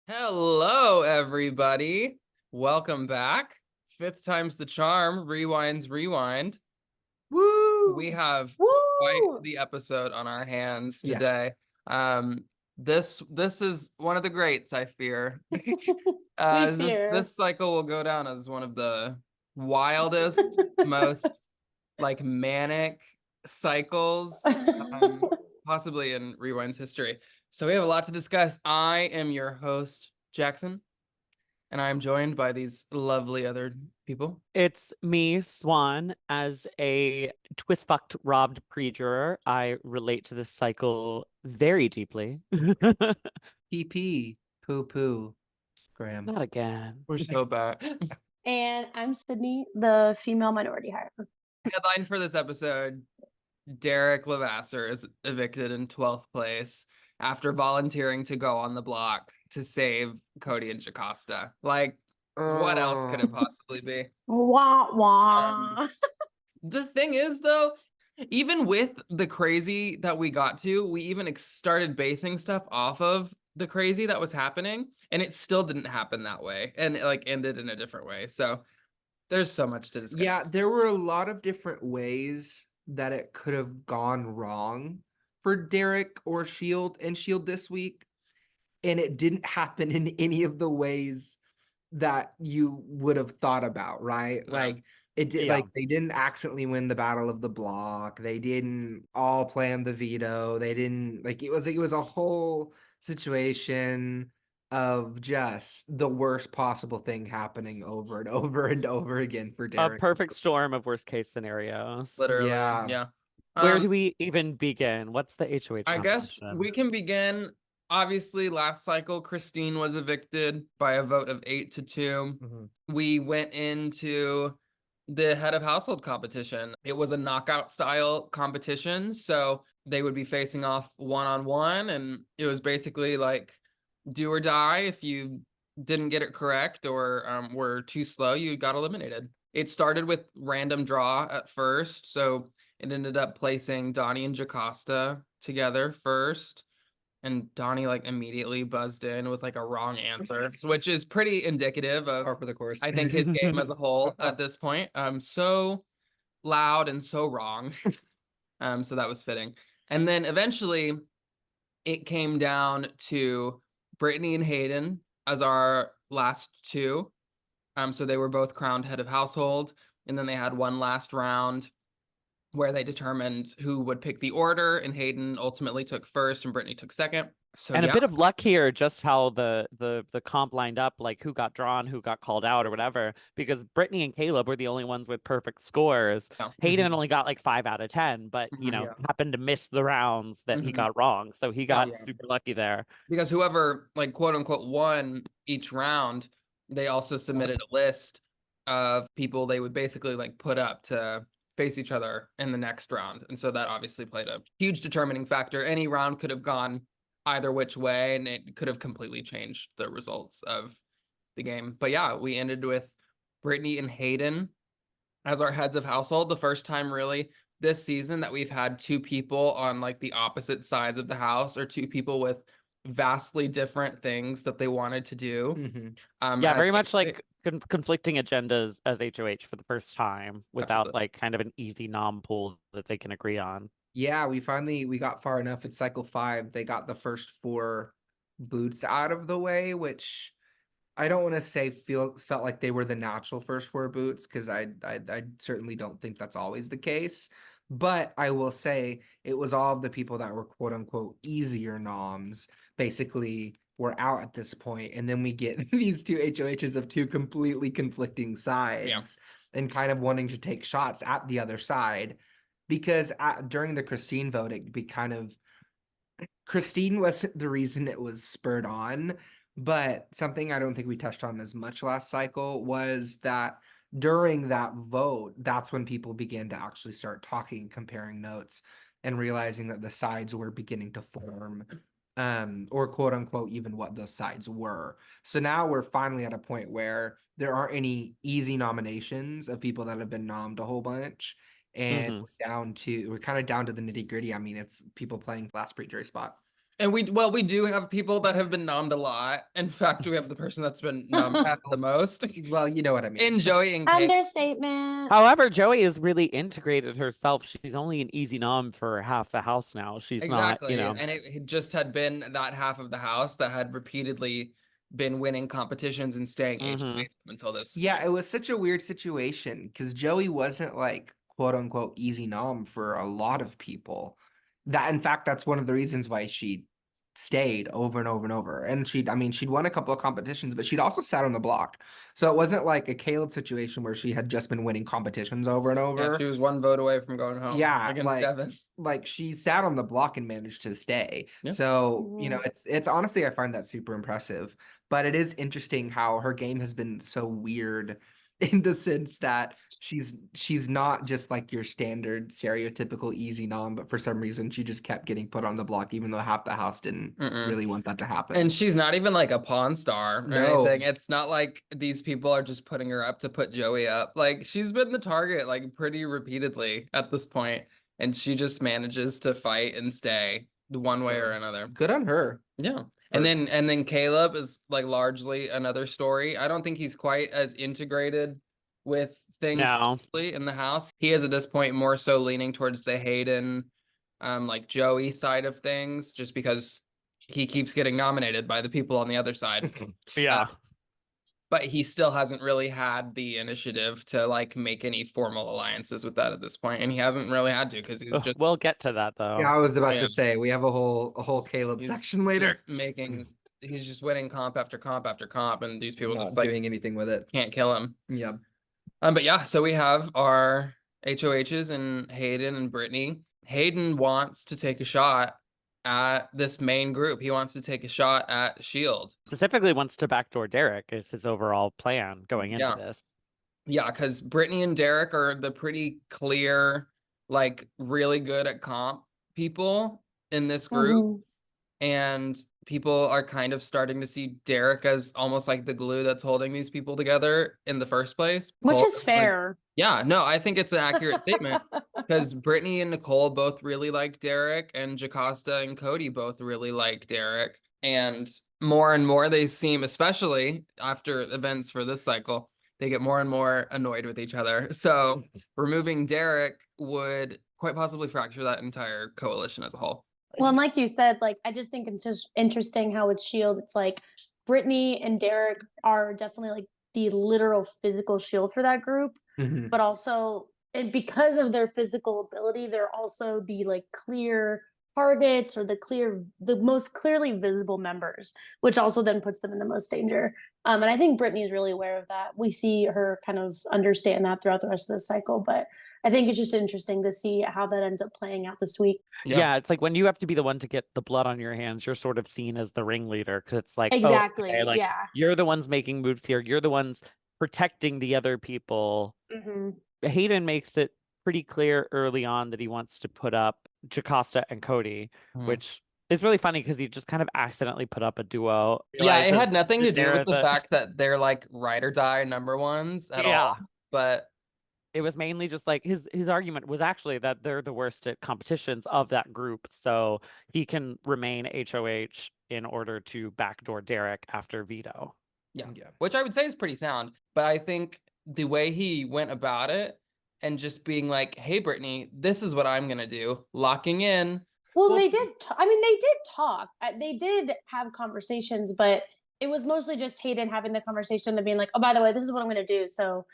Hello, everybody. Welcome back. Fifth time's the charm. Rewinds, rewind. We Woo! have quite Woo! the episode on our hands Yeah. today. Um, this is one of the greats, I fear. We This fear. this cycle will go down as one of the wildest, most like manic cycles, um, possibly in Rewind's history. So we have a lot to discuss. I am your host, Jackson, and I'm joined by these lovely other people. It's me, Swan, as a twist fucked robbed pre-juror. I relate to this cycle very deeply. PP, poo poo, Graham. Not again. We're so bad. And I'm Sydney, the female minority hire. Headline for this episode: Derek Levasseur is evicted in 12th place after volunteering to go on the block to save Cody and Jocasta. Like, what else could it possibly be? Wah wah. The thing is, though, even with the crazy that we got to, we even started basing stuff off of the crazy that was happening, and it still didn't happen that way, and it like ended in a different way. So there's so much to discuss. Yeah, there were a lot of different ways that it could have gone wrong for Derek or Shield and Shield this week, and it didn't happen in any of the ways that you would have thought about, right? Yeah. Like it did, Yeah. like they didn't accidentally win the battle of the block. They didn't all plan the veto. They didn't like it was a whole situation of just the worst possible thing happening over and over and over again for A Derek. perfect storm of worst case scenarios. Literally, Yeah. yeah. Where do we even begin? What's the HOH I guess competition? we can begin. Obviously, last cycle, Christine was evicted by a vote of 8-2. Mhm. We went into the head of household competition. It was a knockout style competition. So they would be facing off one-on-one. And it was basically like do or die. If you didn't get it correct or were too slow, you got eliminated. It started with random draw at first. So it ended up placing Donnie and Jocasta together first. And Donnie like immediately buzzed in with like a wrong answer, which is pretty indicative of, Par for the course. I think, his game as a whole at this point. So loud and so wrong. So that was fitting. And then eventually it came down to Brittany and Hayden as our last two. So they were both crowned head of household. And then they had one last round where they determined who would pick the order, and Hayden ultimately took first and Brittany took second. So And yeah, a bit of luck here, just how the comp lined up, like who got drawn, who got called out, or whatever. Because Brittany and Caleb were the only ones with perfect scores. yeah. Hayden only got like 5 out of 10, but Yeah. happened to miss the rounds that he Mhm. got wrong. So he got Yeah. super lucky there. Because whoever like quote unquote won each round, they also submitted a list of people they would basically like put up to face each other in the next round. And so that obviously played a huge determining factor. Any round could have gone either which way, and it could have completely changed the results of the game. But yeah, we ended with Brittany and Hayden as our heads of household. The first time really this season that we've had two people on like the opposite sides of the house, or two people with vastly different things that they wanted to do. Mhm. Yeah, As very much like conflicting agendas as HOH for the first time without Absolutely. like kind of an easy nom pool that they can agree on. Yeah, we got far enough in cycle 5. They got the first 4 boots out of the way, which I don't want to say felt like they were the natural first 4 boots, because I certainly don't think that's always the case. But I will say it was all of the people that were quote unquote easier noms basically were out at this point, and then we get these two HOHs of two completely conflicting sides and kind of wanting to take shots at the other side, because during the Christine vote it be kind of Christine wasn't the reason it was spurred on, but something I don't think we touched on as much last cycle was that during that vote, that's when people began to actually start talking, comparing notes, and realizing that the sides were beginning to form, or quote unquote, even what those sides were. So now we're finally at a point where there aren't any easy nominations of people that have been nommed a whole bunch. And Mhm. we're kind of down to the nitty gritty. I mean, it's people playing last pre-jury spot. And we do have people that have been nommed a lot. In fact, we have the person that's been nommed the most. Well, you know what I mean. In Joey and Kate. Understatement. However, Joey has really integrated herself. She's only an easy nom for half the house now. She's not, Exactly. And it just had been that half of the house that had repeatedly been winning competitions and staying HOH until this. Yeah, it was such a weird situation because Joey wasn't like quote unquote easy nom for a lot of people. That in fact, that's one of the reasons why she stayed over and over and over. And she'd won a couple of competitions, but she'd also sat on the block. So it wasn't like a Caleb situation where she had just been winning competitions over and over. Yeah, she was one vote away from going home. Yeah, Against Devin. Like she sat on the block and managed to stay. Yeah. So, it's honestly, I find that super impressive. But it is interesting how her game has been so weird in the sense that she's not just like your standard stereotypical easy nom, but for some reason she just kept getting put on the block, even though half the house didn't really want that to happen. And she's not even like a pawn star or anything. It's not like these people are just putting her up to put Joey up. Like she's been the target like pretty repeatedly at this point, and she just manages to fight and stay one way or another. Good on her. Yeah. And then Caleb is like largely another story. I don't think he's quite as integrated with things in the house. He is at this point more so leaning towards the Hayden, like Joey side of things, just because he keeps getting nominated by the people on the other side. Yeah. But he still hasn't really had the initiative to like make any formal alliances with that at this point, and he hasn't really had to because he's just. We'll get to that though. Yeah, I was about to say we have a whole Caleb section later. He's just winning comp after comp after comp, and these people not just like doing anything with it. Can't kill him. Yeah. But yeah, so we have our HOHs and Hayden and Brittany. Hayden wants to take a shot at this main group. He wants to take a shot at Shield. Specifically wants to backdoor Derek is his overall plan going into this. Yeah, because Brittany and Derek are the pretty clear, like really good at comp people in this group. And people are kind of starting to see Derek as almost like the glue that's holding these people together in the first place. Which is fair. Yeah, no, I think it's an accurate statement because Brittany and Nicole both really like Derek, and Jocasta and Cody both really like Derek. And more they seem, especially after events for this cycle, they get more and more annoyed with each other. So removing Derek would quite possibly fracture that entire coalition as a whole. Well, and like you said, like I just think it's just interesting how with Shield, it's like Brittany and Derek are definitely like the literal physical shield for that group, but also because of their physical ability, they're also the like clear targets or the most clearly visible members, which also then puts them in the most danger. And I think Brittany is really aware of that. We see her kind of understand that throughout the rest of the cycle, but I think it's just interesting to see how that ends up playing out this week. Yeah, it's like when you have to be the one to get the blood on your hands, you're sort of seen as the ringleader because it's like, exactly, like, you're the ones making moves here. You're the ones protecting the other people. Hayden makes it pretty clear early on that he wants to put up Jocasta and Cody, which is really funny because he just kind of accidentally put up a duo. Yeah, it had nothing to do with the fact that they're like ride or die number ones at all. But it was mainly just like his argument was actually that they're the worst at competitions of that group. So he can remain HOH in order to backdoor Derek after veto. Yeah. Which I would say is pretty sound. But I think the way he went about it and just being like, hey, Brittany, this is what I'm going to do. Locking in. Well, they did. They did talk. They did have conversations, but it was mostly just Hayden having the conversation and being like, oh, by the way, this is what I'm going to do. So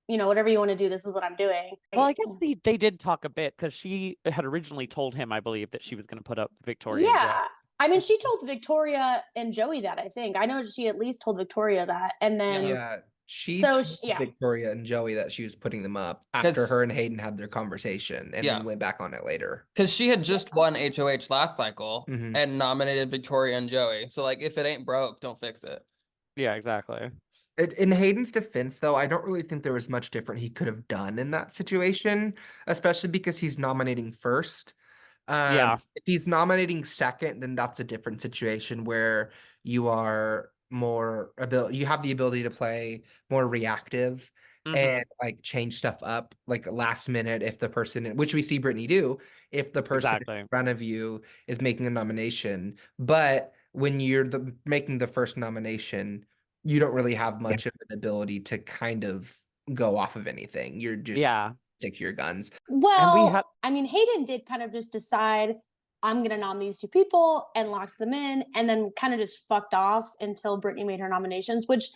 whatever you want to do, this is what I'm doing. Well, I guess they did talk a bit because she had originally told him, I believe, that she was going to put up Victoria. Yeah. I mean, she told Victoria and Joey that, I think. I know she at least told Victoria that. And then she told Victoria and Joey that she was putting them up after her and Hayden had their conversation and then went back on it later. Because she had just won HOH last cycle and nominated Victoria and Joey. So, like, if it ain't broke, don't fix it. Yeah, exactly. In Hayden's defense, though, I don't really think there was much different he could have done in that situation, especially because he's nominating first. If he's nominating second, then that's a different situation where you are you have the ability to play more reactive and like change stuff up like last minute if the person, which we see Brittany do, if the person Exactly. in front of you is making a nomination. But when you're making the first nomination, you don't really have much of an ability to kind of go off of anything. You're just Yeah. stick to your guns. Well, I mean, Hayden did kind of just decide, I'm gonna nominate these two people and locked them in, and then kind of just fucked off until Brittany made her nominations, which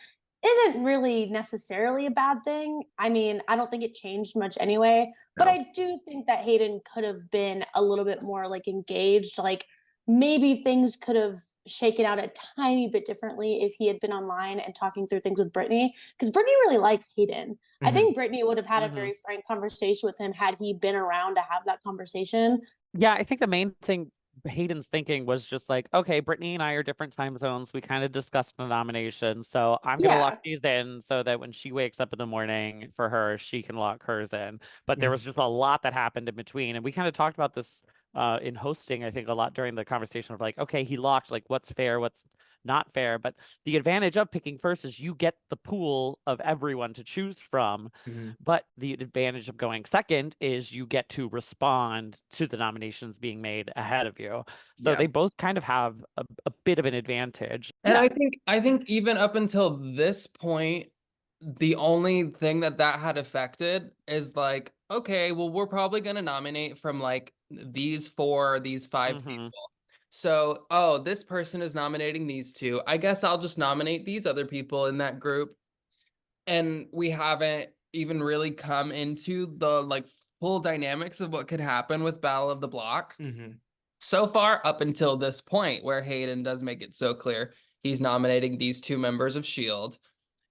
isn't really necessarily a bad thing. I mean, I don't think it changed much anyway, but No. I do think that Hayden could have been a little bit more like engaged. Like maybe things could have shaken out a tiny bit differently if he had been online and talking through things with Brittany, because Brittany really likes Hayden. I think Brittany would have had a very frank conversation with him had he been around to have that conversation. Yeah, I think the main thing Hayden's thinking was just like, okay, Brittany and I are different time zones. We kind of discussed the nomination. So I'm going to lock these in so that when she wakes up in the morning for her, she can lock hers in. But there was just a lot that happened in between. And we kind of talked about this in hosting, I think, a lot during the conversation of like, okay, he locked, like, what's fair, what's not fair. But the advantage of picking first is you get the pool of everyone to choose from. But the advantage of going second is you get to respond to the nominations being made ahead of you. So they both kind of have a bit of an advantage. And I think even up until this point, the only thing that had affected is like, okay, well, we're probably going to nominate from like these 5 people. So, oh, this person is nominating these two. I guess I'll just nominate these other people in that group. And we haven't even really come into the like full dynamics of what could happen with Battle of the Block. So far, up until this point, where Hayden does make it so clear he's nominating these two members of S.H.I.E.L.D.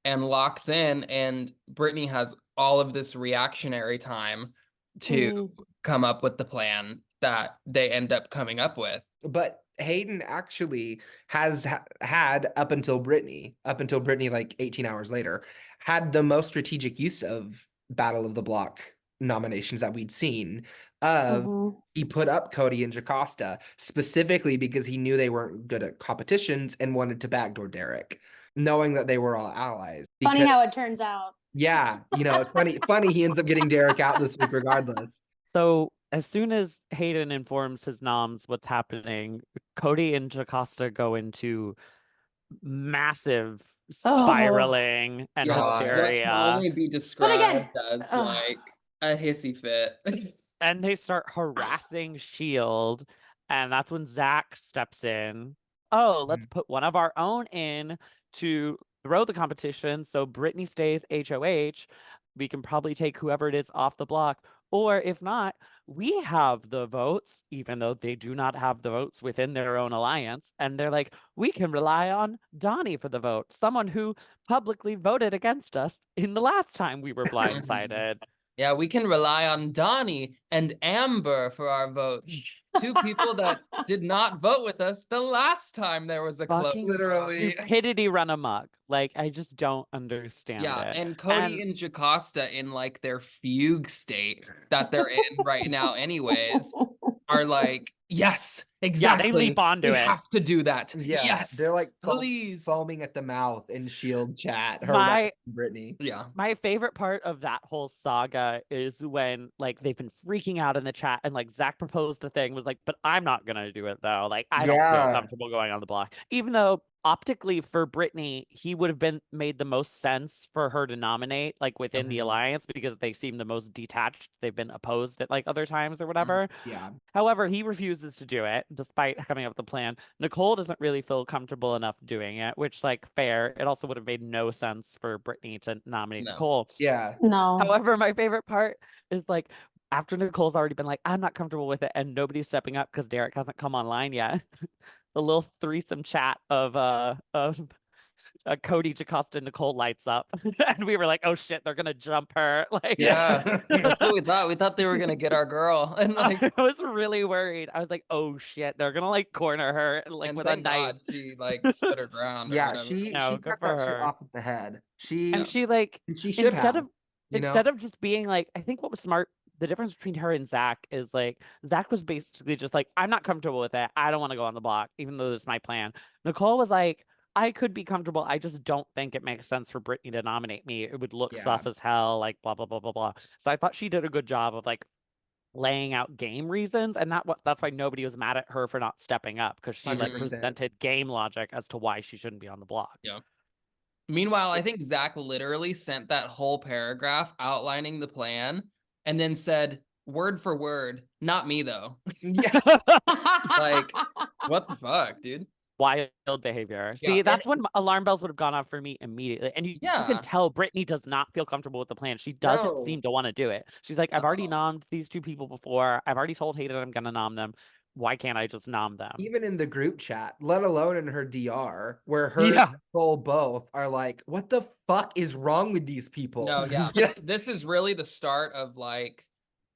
and locks in, and Brittany has all of this reactionary time to come up with the plan that they end up coming up with. But Hayden actually has had up until Brittany like 18 hours later, had the most strategic use of Battle of the Block nominations that we'd seen. He put up Cody and Jocasta specifically because he knew they weren't good at competitions and wanted to backdoor Derek, knowing that they were all allies. Funny how it turns out. Yeah, you know, it's funny he ends up getting Derek out this week regardless. So as soon as Hayden informs his noms what's happening, Cody and Jocasta go into massive spiraling and hysteria. What can only be described as like a hissy fit. And they start harassing S.H.I.E.L.D. And that's when Zach steps in. Oh, let's put one of our own in to throw the competition. So Brittany stays HOH. We can probably take whoever it is off the block. Or if not, we have the votes, even though they do not have the votes within their own alliance. And they're like, we can rely on Donnie for the vote, someone who publicly voted against us in the last time we were blindsided. Yeah, we can rely on Donnie and Amber for our votes. Two people that did not vote with us the last time there was a close. Literally. Stupidity run amok. Like, I just don't understand it. And Cody and Jocasta in like their fugue state that they're in right now anyways are like, yes, exactly. Yeah, they leap onto it. We have to do that. Yeah, yes, they're like please foaming at the mouth in S.H.I.E.L.D. chat. Brittany. Yeah. My favorite part of that whole saga is when like they've been freaking out in the chat and like Zach proposed the thing, was like, but I'm not gonna do it though. Like I don't feel comfortable going on the block. Even though optically for Brittany, he would have made the most sense for her to nominate like within the alliance because they seem the most detached. They've been opposed at like other times or whatever. Yeah. However, he refuses to do it despite coming up with the plan. Nicole doesn't really feel comfortable enough doing it, which like fair. It also would have made no sense for Brittany to nominate Nicole. Yeah. No. However, my favorite part is like after Nicole's already been like, I'm not comfortable with it, and nobody's stepping up because Derek hasn't come online yet. The little threesome chat of Cody, Jocasta, and Nicole lights up, and we were like, "Oh shit, they're gonna jump her!" Like, that's what we thought. We thought they were gonna get our girl, and like, I was really worried. I was like, "Oh shit, they're gonna like corner her like and with a thank knife." God she like stood her ground. Yeah, she good cut for that shit her. off at the head. She like should instead have, of instead of just being like, I think what was smart. The difference between her and Zach is like Zach was basically just like, I'm not comfortable with it. I don't want to go on the block, even though this is my plan. Nicole was like, I could be comfortable. I just don't think it makes sense for Brittany to nominate me. It would look Yeah. sus as hell, like blah blah blah blah blah. So I thought she did a good job of like laying out game reasons, and that's why nobody was mad at her for not stepping up, because she like 100%. presented game logic as to why she shouldn't be on the block. Yeah. Meanwhile, I think Zach literally sent that whole paragraph outlining the plan and then said, word for word, not me though. Yeah. Like, what the fuck, dude? Wild behavior. Yeah, See, that's when alarm bells would have gone off for me immediately. And you can Yeah. tell Brittany does not feel comfortable with the plan. She doesn't No. seem to want to do it. She's like, I've already Uh-oh. nommed these two people before. I've already told Hayden I'm gonna nom them. Why can't I just nom them? Even in the group chat, let alone in her DR, where her Yeah. and Nicole both are like, what the fuck is wrong with these people? No, yeah. Yeah. This is really the start of like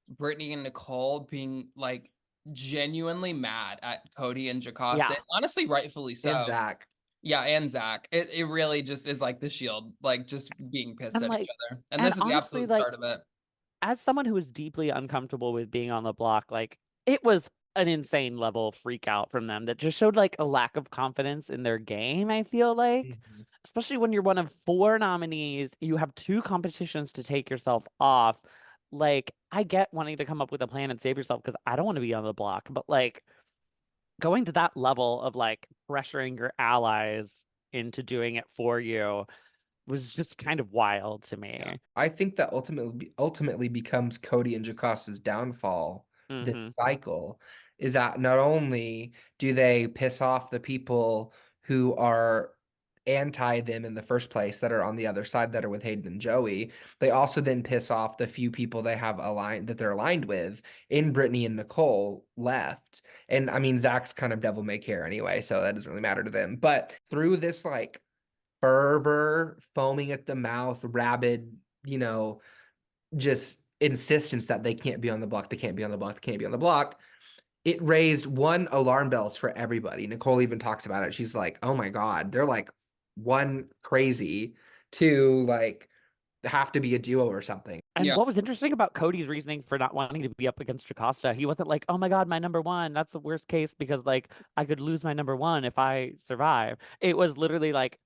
Brittany and Nicole being like genuinely mad at Cody and Jocasta. Yeah. And honestly, rightfully so. And Zach. Yeah, and Zach. It really just is like the Shield, like just being pissed And, at like- each other. And and this is the honestly, absolute like, start of it. As someone who is deeply uncomfortable with being on the block, like it was an insane level of freak out from them that just showed like a lack of confidence in their game, I feel like. Especially when you're one of 4 nominees, you have 2 competitions to take yourself off. Like, I get wanting to come up with a plan and save yourself because I don't want to be on the block, but like going to that level of like pressuring your allies into doing it for you was just kind of wild to me. Yeah. I think that ultimately becomes Cody and Jocasta's downfall this Mhm. cycle, is that not only do they piss off the people who are anti them in the first place, that are on the other side, that are with Hayden and Joey, they also then piss off the few people they have aligned, that they're aligned with, in Brittany and Nicole left. And I mean, Zach's kind of devil may care anyway, so that doesn't really matter to them. But through this like fervor, foaming at the mouth, rabid, just insistence that they can't be on the block, they can't be on the block, they can't be on the block, it raised one alarm bells for everybody. Nicole even talks about it. She's like, oh my God, they're like one crazy, two like have to be a duo or something. And Yeah. what was interesting about Cody's reasoning for not wanting to be up against Jocasta, he wasn't like, oh my God, my number one, that's the worst case because like I could lose my number one if I survive. It was literally like,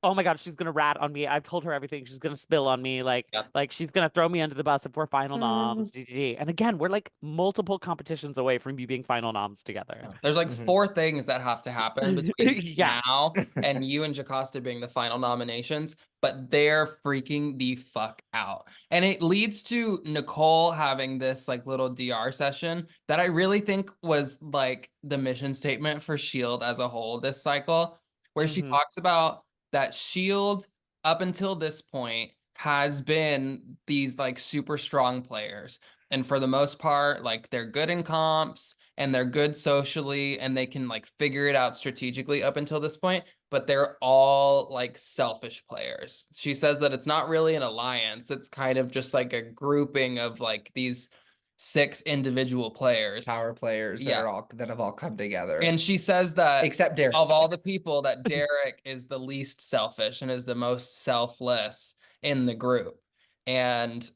oh my God, she's gonna rat on me. I've told her everything. She's gonna spill on me. Like she's gonna throw me under the bus if we're final noms. GG. And again, we're like multiple competitions away from you being final noms together. There's like 4 things that have to happen between Yeah. now and you and Jocasta being the final nominations, but they're freaking the fuck out. And it leads to Nicole having this like little DR session that I really think was like the mission statement for Shield as a whole this cycle, where she talks about that Shield up until this point has been these like super strong players. And for the most part, like they're good in comps and they're good socially and they can like figure it out strategically up until this point, but they're all like selfish players. She says that it's not really an alliance. It's kind of just like a grouping of like these 6 individual players. Power players that have all come together. And she says that except Derek. Of all the people, that Derek is the least selfish and is the most selfless in the group. And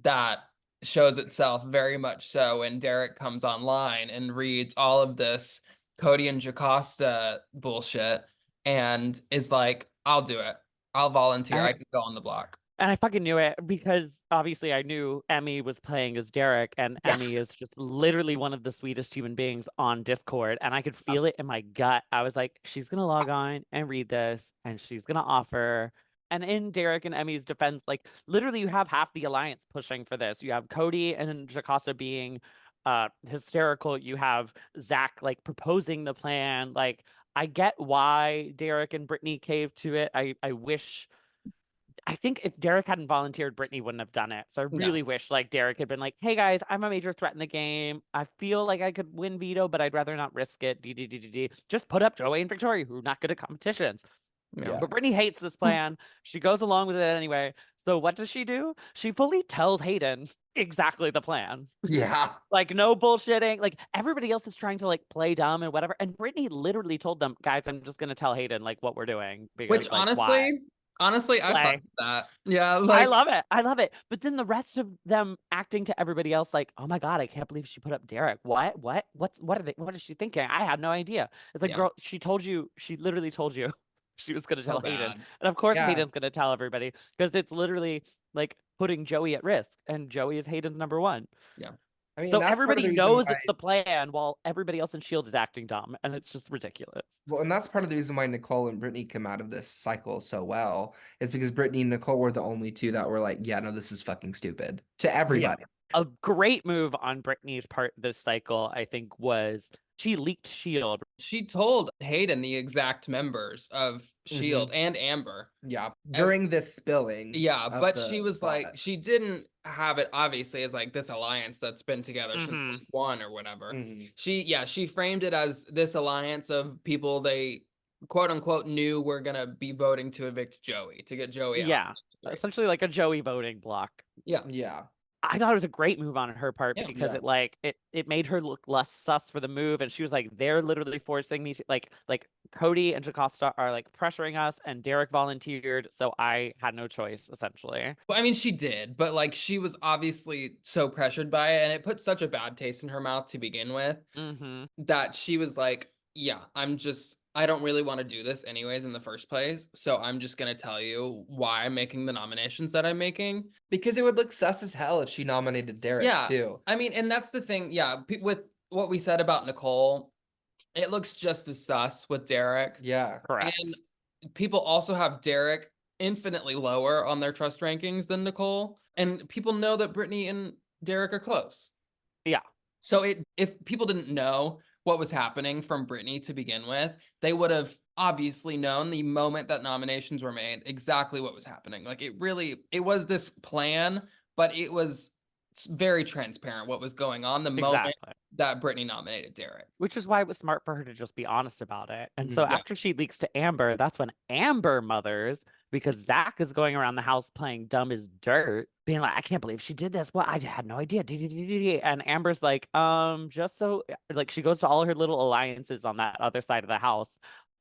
that shows itself very much so when Derek comes online and reads all of this Cody and Jocasta bullshit and is like, I'll do it. I'll volunteer. I can go on the block. And I fucking knew it because obviously I knew Emmy was playing as Derek, and Emmy is just literally one of the sweetest human beings on Discord. And I could feel it in my gut. I was like, she's going to log on and read this, and she's going to offer. And in Derek and Emmy's defense, like literally you have half the alliance pushing for this. You have Cody and Jocasta being hysterical. You have Zach like proposing the plan. Like I get why Derek and Brittany caved to it. I think if Derek hadn't volunteered, Brittany wouldn't have done it. So I really wish like Derek had been like, hey guys, I'm a major threat in the game. I feel like I could win veto, but I'd rather not risk it. Just put up Joey and Victoria, who are not good at competitions. Yeah. But Brittany hates this plan. She goes along with it anyway. So what does she do? She fully tells Hayden exactly the plan. Yeah. Like no bullshitting. Like everybody else is trying to like play dumb and whatever. And Brittany literally told them, guys, I'm just gonna tell Hayden like what we're doing. Because, Which like, honestly, I Slay. fuck with that. Yeah, like, I love it. I love it. But then the rest of them acting to everybody else like, oh my God, I can't believe she put up Derek. What is she thinking? I had no idea. It's like, girl, she literally told you she was going to So tell Hayden. bad. And of course, Yeah. Hayden's going to tell everybody because it's literally like putting Joey at risk. And Joey is Hayden's number one. I mean, So that's part of everybody the reason knows why- it's the plan while everybody else in S.H.I.E.L.D. is acting dumb. And it's just ridiculous. Well, and that's part of the reason why Nicole and Brittany come out of this cycle so well, is because Brittany and Nicole were the only two that were like, yeah, no, this is fucking stupid to everybody. A great move on Brittany's part this cycle, I think, was she leaked S.H.I.E.L.D. She told Hayden the exact members of S.H.I.E.L.D. and Amber. Yeah. During this spilling. Yeah, of but the she was like, plot. she didn't have it obviously as like this alliance that's been together since Mhm. week 1 or whatever. Mhm. She framed it as this alliance of people they quote unquote knew were gonna be voting to evict Joey, to get Joey out. Yeah, essentially like a Joey voting block. Yeah. Yeah. I thought it was a great move on her part Yeah. because Yeah. it made her look less sus for the move, and she was like, they're literally forcing me to like Cody and Jocasta are like pressuring us, and Derek volunteered, so I had no choice essentially. Well, I mean, she did, but like she was obviously so pressured by it, and it put such a bad taste in her mouth to begin with Mm-hmm. that she was like, yeah, I don't really want to do this anyways in the first place. So I'm just going to tell you why I'm making the nominations that I'm making. Because it would look sus as hell if she nominated Derek Yeah. too. I mean, and that's the thing. Yeah. With what we said about Nicole, it looks just as sus with Derek. Yeah. Correct. And people also have Derek infinitely lower on their trust rankings than Nicole. And people know that Brittany and Derek are close. Yeah. So if people didn't know what was happening from Brittany to begin with, they would have obviously known the moment that nominations were made exactly what was happening. Like it was this plan, but it was very transparent what was going on the moment Exactly. that Brittany nominated Derek. Which is why it was smart for her to just be honest about it. And so Yeah. after she leaks to Amber, that's when Amber mothers, because Zach is going around the house playing dumb as dirt, being like, I can't believe she did this. Well, I had no idea. And Amber's like, just so like she goes to all her little alliances on that other side of the house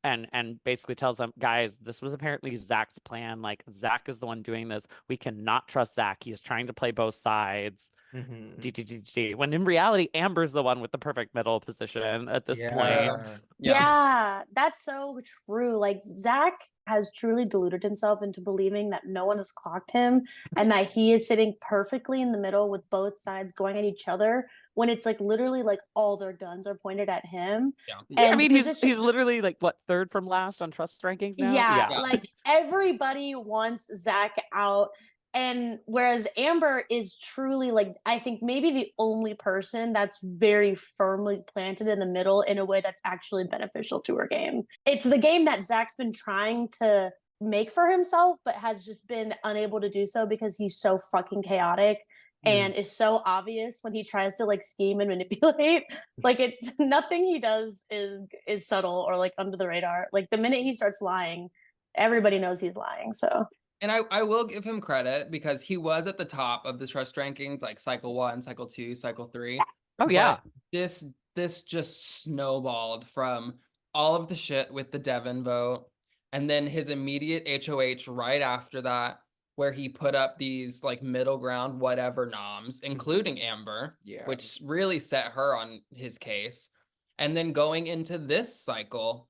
and basically tells them, guys, this was apparently Zach's plan. Like Zach is the one doing this. We cannot trust Zach. He is trying to play both sides. Mhm. When in reality, Amber's the one with the perfect middle position at this point. Yeah, that's so true. Like Zach has truly deluded himself into believing that no one has clocked him and that he is sitting perfectly in the middle with both sides going at each other when it's like literally like all their guns are pointed at him. Yeah. I And mean, the he's position- literally like what, third from last on trust rankings now? Yeah, Yeah. like everybody wants Zach out. And whereas Amber is truly like, I think maybe the only person that's very firmly planted in the middle in a way that's actually beneficial to her game. It's the game that Zach's been trying to make for himself, but has just been unable to do so because he's so fucking chaotic and is so obvious when he tries to like scheme and manipulate. Like it's nothing he does is subtle or like under the radar. Like the minute he starts lying, everybody knows he's lying. So And I will give him credit because he was at the top of the trust rankings, like cycle 1, cycle 2, cycle 3. Oh yeah. But this just snowballed from all of the shit with the Devin vote, and then his immediate HOH right after that, where he put up these like middle ground whatever noms, including Amber, Yeah. which really set her on his case. And then going into this cycle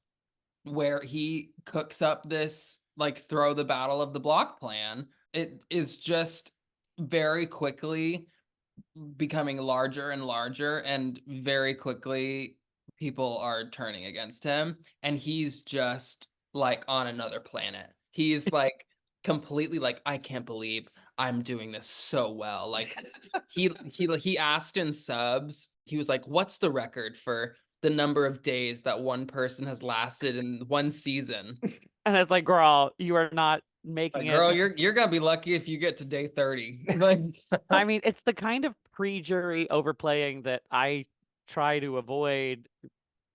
where he cooks up this like throw the battle of the block plan, it is just very quickly becoming larger and larger, and very quickly people are turning against him, and he's just like on another planet. He's like completely like, I can't believe I'm doing this so well. Like he asked in subs, he was like, what's the record for the number of days that one person has lasted in one season? And it's like, girl, you are not making Like, it. girl, you're gonna be lucky if you get to day 30. Like, I mean, it's the kind of pre-jury overplaying that I try to avoid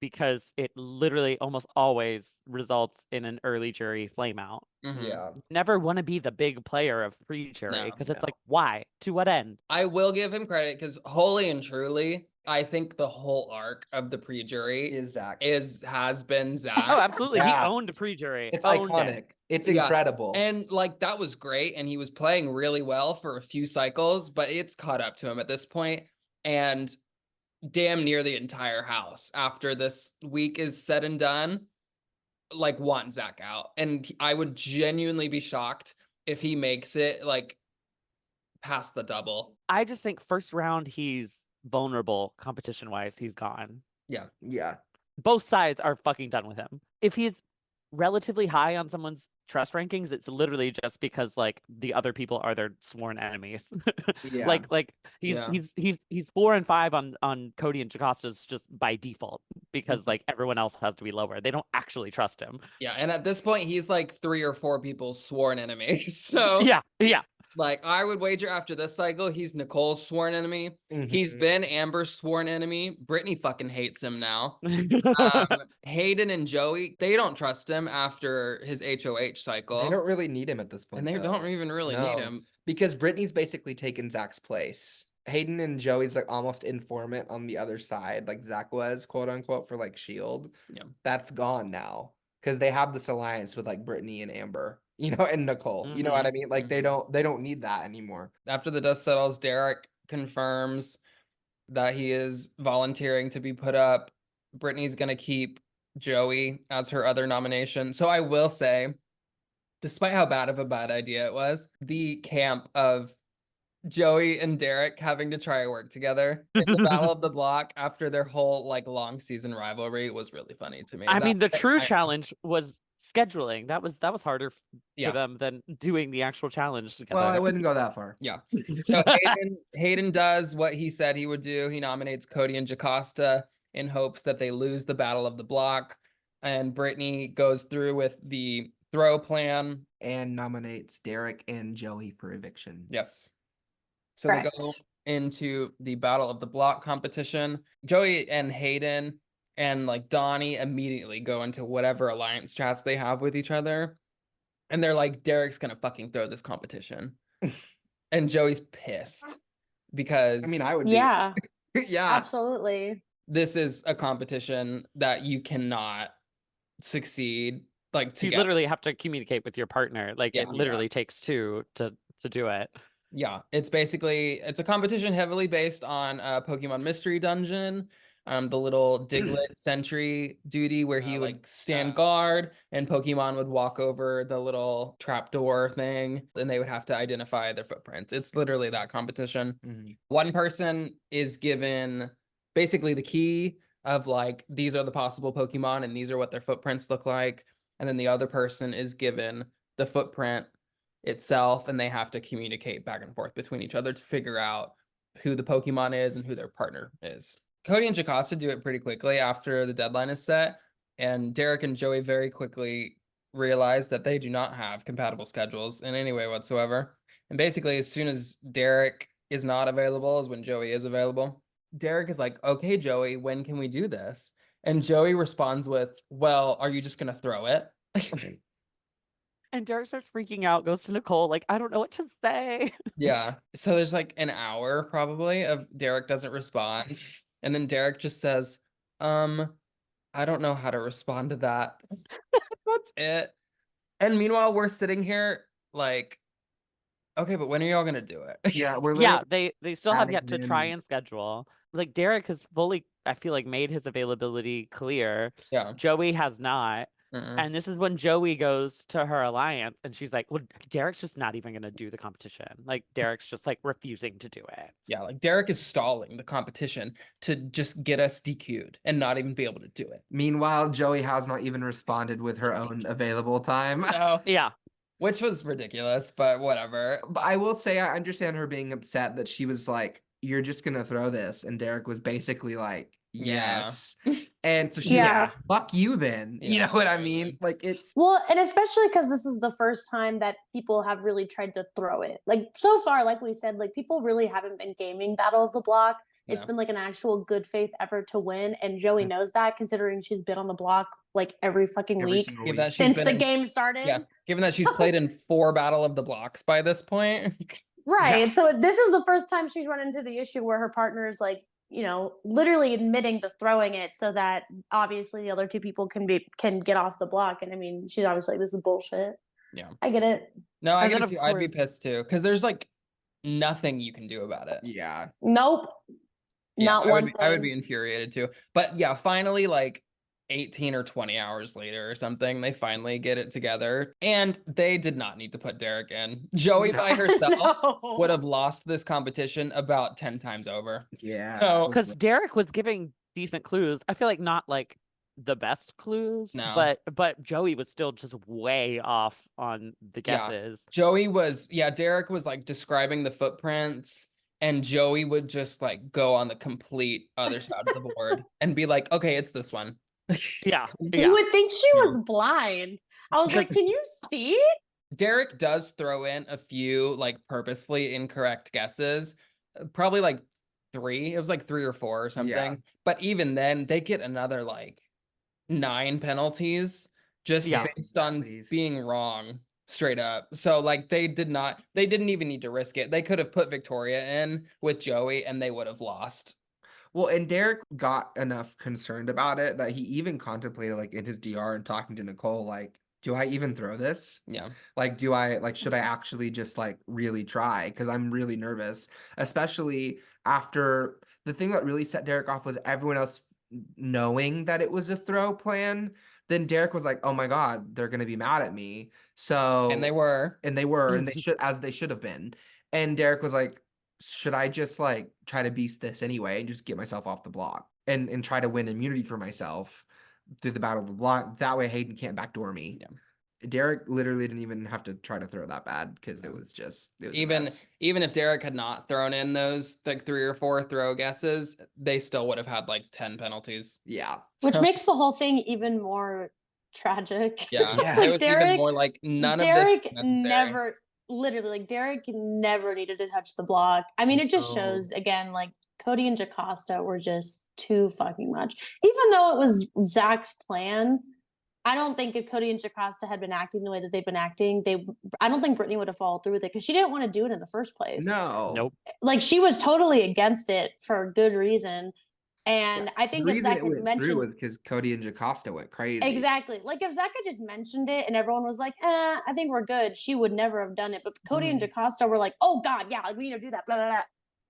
because it literally almost always results in an early jury flame out. mhm. Yeah. Never want to be the big player of pre-jury No, because it's no. like, why? To what end? I will give him credit because wholly and truly, I think the whole arc of the pre-jury Is Zach. Oh, has been Zach. absolutely. Yeah. He owned pre-jury. It's Owned it. iconic. It's Yeah. incredible. And like that was great, and he was playing really well for a few cycles, but it's caught up to him at this point, and damn near the entire house after this week is said and done like want Zach out, and I would genuinely be shocked if he makes it like past the double. I just think first round he's vulnerable competition wise. He's gone. Yeah. Both sides are fucking done with him. If he's relatively high on someone's trust rankings, it's literally just because like the other people are their sworn enemies. Yeah. like he's Yeah. he's 4 and 5 on Cody and Jacosta's just by default because like everyone else has to be lower. They don't actually trust him. Yeah, and at this point he's like 3 or 4 people's sworn enemies. So Yeah. like I would wager after this cycle he's Nicole's sworn enemy. He's been Amber's sworn enemy. Brittany fucking hates him now. Hayden and Joey, they don't trust him after his HOH cycle. They don't really need him at this point. And they don't even really need him. Because Brittany's basically taken Zach's place. Hayden and Joey's like almost informant on the other side, like Zach was, quote unquote, for like Shield. Yeah. That's gone now. Because they have this alliance with like Brittany and Amber, and Nicole. You know what I mean? Like they don't need that anymore. After the dust settles, Derek confirms that he is volunteering to be put up. Brittany's gonna keep Joey as her other nomination. So I will say, despite how bad of a bad idea it was, the camp of Joey and Derek having to try to work together in the Battle of the Block after their whole like long season rivalry was really funny to me. I mean, the true challenge was scheduling. That was harder for them than doing the actual challenge together. Well, I wouldn't go that far. Yeah. So Hayden does what he said he would do. He nominates Cody and Jacosta in hopes that they lose the Battle of the Block, and Brittany goes through with the throw plan and nominates Derek and Joey for eviction. Yes. So Correct. they go into the Battle of the Block competition. Joey and Hayden and like Donnie immediately go into whatever alliance chats they have with each other. And they're like, Derek's gonna fucking throw this competition. And Joey's pissed because I mean, I would be. Yeah, Yeah. absolutely. this is a competition that you cannot succeed like You together. literally have to communicate with your partner. Like Yeah. it literally takes two to do it. Yeah, it's a competition heavily based on Pokemon Mystery Dungeon. The little Diglett sentry duty where he would like stand guard and Pokemon would walk over the little trapdoor thing and they would have to identify their footprints. It's literally that competition. One person is given basically the key of like, these are the possible Pokemon and these are what their footprints look like. And then the other person is given the footprint itself and they have to communicate back and forth between each other to figure out who the Pokemon is and who their partner is. Cody and Jacosta do it pretty quickly after the deadline is set, and Derek and Joey very quickly realize that they do not have compatible schedules in any way whatsoever. And basically, as soon as Derek is not available is when Joey is available. Derek is like, okay, Joey, when can we do this? And Joey responds with, well, are you just going to throw it? And Derek starts freaking out, goes to Nicole, like, I don't know what to say. Yeah. So there's like an hour probably of Derek doesn't respond. And then Derek just says, I don't know how to respond to that. That's it. And meanwhile, we're sitting here like, okay, but when are y'all gonna do it? Yeah, we're Yeah, they still have adding yet to in- try and schedule. Like Derek has fully, I feel like, made his availability clear. Yeah. Joey has not. Mm-mm. And this is when Joey goes to her alliance and she's like, well, Derek's just not even going to do the competition. Like, Derek's just like refusing to do it. Yeah, like Derek is stalling the competition to just get us DQ'd and not even be able to do it. Meanwhile, Joey has not even responded with her own available time. No. Yeah. Which was ridiculous, but whatever. But I will say I understand her being upset that she was like, you're just gonna throw this, and Derek was basically like, yes. And so she Yeah. fuck you then. You Yeah. know what I mean? Like it's Well, and especially because this is the first time that people have really tried to throw it. Like so far, like we said, like people really haven't been gaming Battle of the Block. It's No. been like an actual good faith effort to win, and Joey knows that, considering she's been on the block like every fucking every week single Give week. that she's since been the in- game started. Yeah, given that she's played in 4 Battle of the Blocks by this point. Right. So this is the first time she's run into the issue where her partner is like, you know, literally admitting to throwing it so that obviously the other two people can get off the block. And I mean, she's obviously like, this is bullshit. Yeah. I get it. No, I And get then, it of too. I'd be course- pissed too, because there's like nothing you can do about it. Yeah. Nope. Yeah, Not I one would, I would be thing. infuriated too. But yeah, finally, like 18 or 20 hours later or something, they finally get it together. And they did not need to put Derek in. Joey by herself No. would have lost this competition about 10 times over. Yeah. So Because Derek was giving decent clues. I feel like not like the best clues, No. but Joey was still just way off on the Yeah. guesses. Derek was like describing the footprints, and Joey would just like go on the complete other side of the board and be like, okay, it's this one. Yeah. You would think she was blind. I was like, can you see? Derek does throw in a few like purposefully incorrect guesses, probably like 3. It was like 3 or 4 or something. Yeah. But even then, they get another like 9 penalties just Yeah. based on being wrong straight up. So like they didn't even need to risk it. They could have put Victoria in with Joey and they would have lost. Well, and Derek got enough concerned about it that he even contemplated, like in his DR and talking to Nicole, like, do I even throw this? Yeah. Like, should I actually just like really try? Because I'm really nervous, especially after the thing that really set Derek off was everyone else knowing that it was a throw plan. Then Derek was like, oh my God, they're going to be mad at me. So, And they were. and they should have been. And Derek was like, should I just like try to beast this anyway and just get myself off the block and try to win immunity for myself through the battle of the block? That way Hayden can't backdoor me. Yeah. Derek literally didn't even have to try to throw that bad because it was even if Derek had not thrown in those like 3 or 4 throw guesses, they still would have had like 10 penalties. Yeah. Which makes the whole thing even more tragic. Yeah. Yeah. It was even more like none of this is necessary. Derek never needed to touch the block. I mean, it just No. shows again, like Cody and Jocasta were just too fucking much. Even though it was Zach's plan, I don't think if Cody and Jocasta had been acting the way that they've been acting, I don't think Brittany would have followed through with it because she didn't want to do it in the first place. No. Nope. Like she was totally against it for good reason. And I think the if reason Zach it had went mentioned through was because Cody and Jocasta went crazy. exactly, like if Zach had just mentioned it and everyone was like, I think we're good, she would never have done it. But Cody and Jocasta were like, oh God, yeah, like, we need to do that, blah, blah, blah.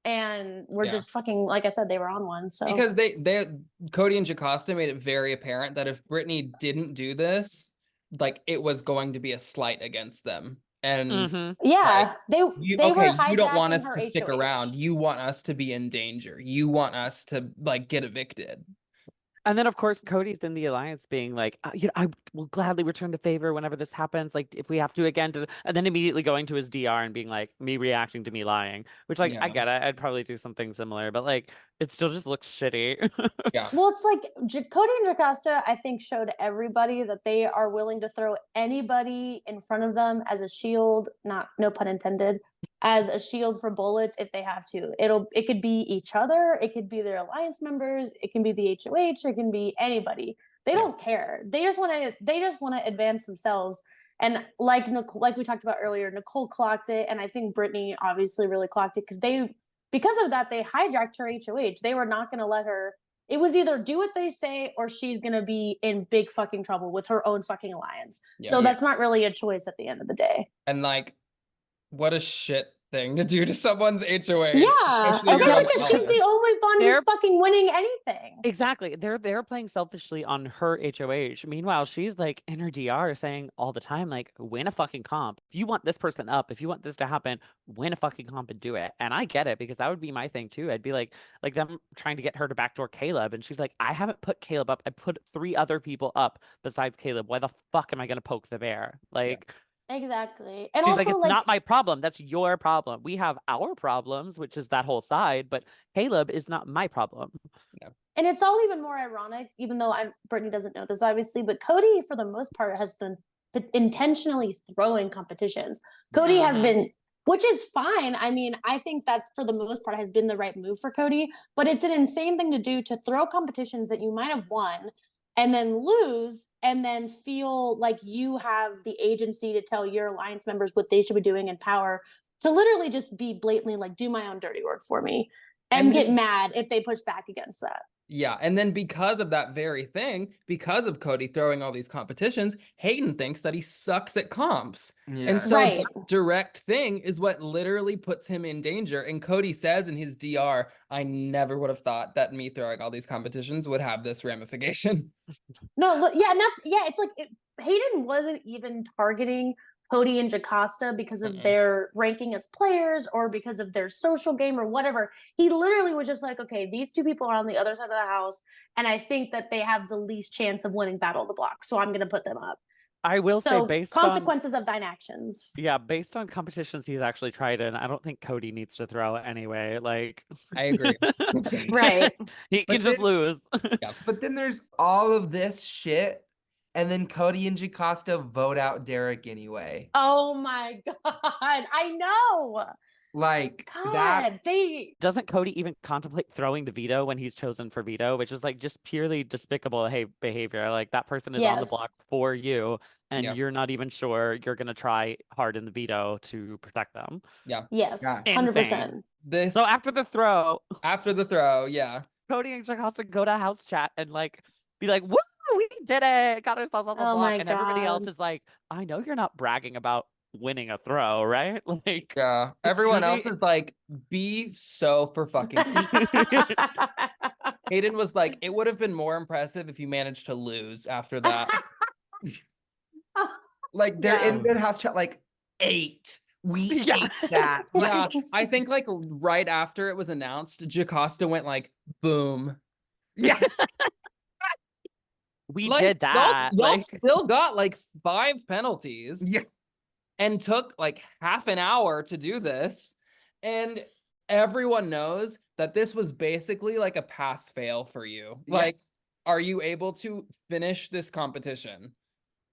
And we're just fucking, like I said, they were on one. So because they Cody and Jocasta made it very apparent that if Brittany didn't do this, like it was going to be a slight against them. And yeah, they were you hijacking don't want us her to stick HOH. around. You want us to be in danger. You want us to like get evicted. And then, of course, Cody's in the alliance being like, I will gladly return the favor whenever this happens. Like, if we have to again, and then immediately going to his DR and being like, me reacting to me lying, which, like, I get it. I'd probably do something similar, but like, it still just looks shitty. Yeah. Well, it's like Cody and Jocasta, I think, showed everybody that they are willing to throw anybody in front of them as a shield, no pun intended, as a shield for bullets if they have to. It could be each other, it could be their alliance members, it can be the HOH, it can be anybody. They don't care. They just want to advance themselves. And like we talked about earlier, Nicole clocked it, and I think Brittany obviously really clocked it because of that they hijacked her HOH. They were not going to let her. It was either do what they say or she's going to be in big fucking trouble with her own fucking alliance. So that's not really a choice at the end of the day. And like, what a shit thing to do to someone's HOA. Yeah, especially because she's the only one who's fucking winning anything. Exactly. They're playing selfishly on her HOH. Meanwhile, she's like in her DR saying all the time, like, win a fucking comp. If you want this person up, if you want this to happen, win a fucking comp and do it. And I get it because that would be my thing too. I'd be like them trying to get her to backdoor Caleb. And she's like, I haven't put Caleb up. I put 3 other people up besides Caleb. Why the fuck am I going to poke the bear? Like, exactly. And she's also, like, it's not my problem. That's your problem. We have our problems, which is that whole side, but Caleb is not my problem. Yeah. And it's all even more ironic, even though Brittany doesn't know this, obviously, but Cody, for the most part, has been intentionally throwing competitions. Cody has been, which is fine. I mean, I think that for the most part has been the right move for Cody, but it's an insane thing to do, to throw competitions that you might have won and then lose and then feel like you have the agency to tell your alliance members what they should be doing and power to literally just be blatantly like, do my own dirty work for me and get mad if they push back against that. Yeah, and then because of that very thing, because of Cody throwing all these competitions, Hayden thinks that he sucks at comps. Yeah. And so Right. that direct thing is what literally puts him in danger. And Cody says in his DR, I never would have thought that me throwing all these competitions would have this ramification. No, it's like Hayden wasn't even targeting Cody and Jocasta because of their ranking as players or because of their social game or whatever. He literally was just like, okay, these two people are on the other side of the house, and I think that they have the least chance of winning Battle of the Block, so I'm going to put them up. I will say, based consequences of thine actions. Yeah, based on competitions he's actually tried in, I don't think Cody needs to throw anyway. Like, I agree. Right. He can just lose. Yeah. But then there's all of this shit, and then Cody and Jocasta vote out Derek anyway. Oh my God. I know. Like, God, Doesn't Cody even contemplate throwing the veto when he's chosen for veto, which is like just purely despicable behavior. Like, that person is on the block for you, and you're not even sure you're gonna try hard in the veto to protect them. Yeah. Yes. Yeah. 100%. So after the throw, yeah. Cody and Jocasta go to house chat and like be like, "Woo, we did it! Got ourselves on the Oh block." my And everybody else God. is like, "I know you're not bragging about winning a throw, right?" Like, Yeah. Everyone else is like, be so for fucking. Hayden was like, it would have been more impressive if you managed to lose after that. Like, they're in good house chat, like, 8. We ate that. Yeah, I think like right after it was announced, Jocasta went like, boom. Yeah. We Like, did that. Y'all Like, still got like 5 penalties. Yeah. And took like half an hour to do this. And everyone knows that this was basically like a pass fail for you. Yeah. Like, are you able to finish this competition?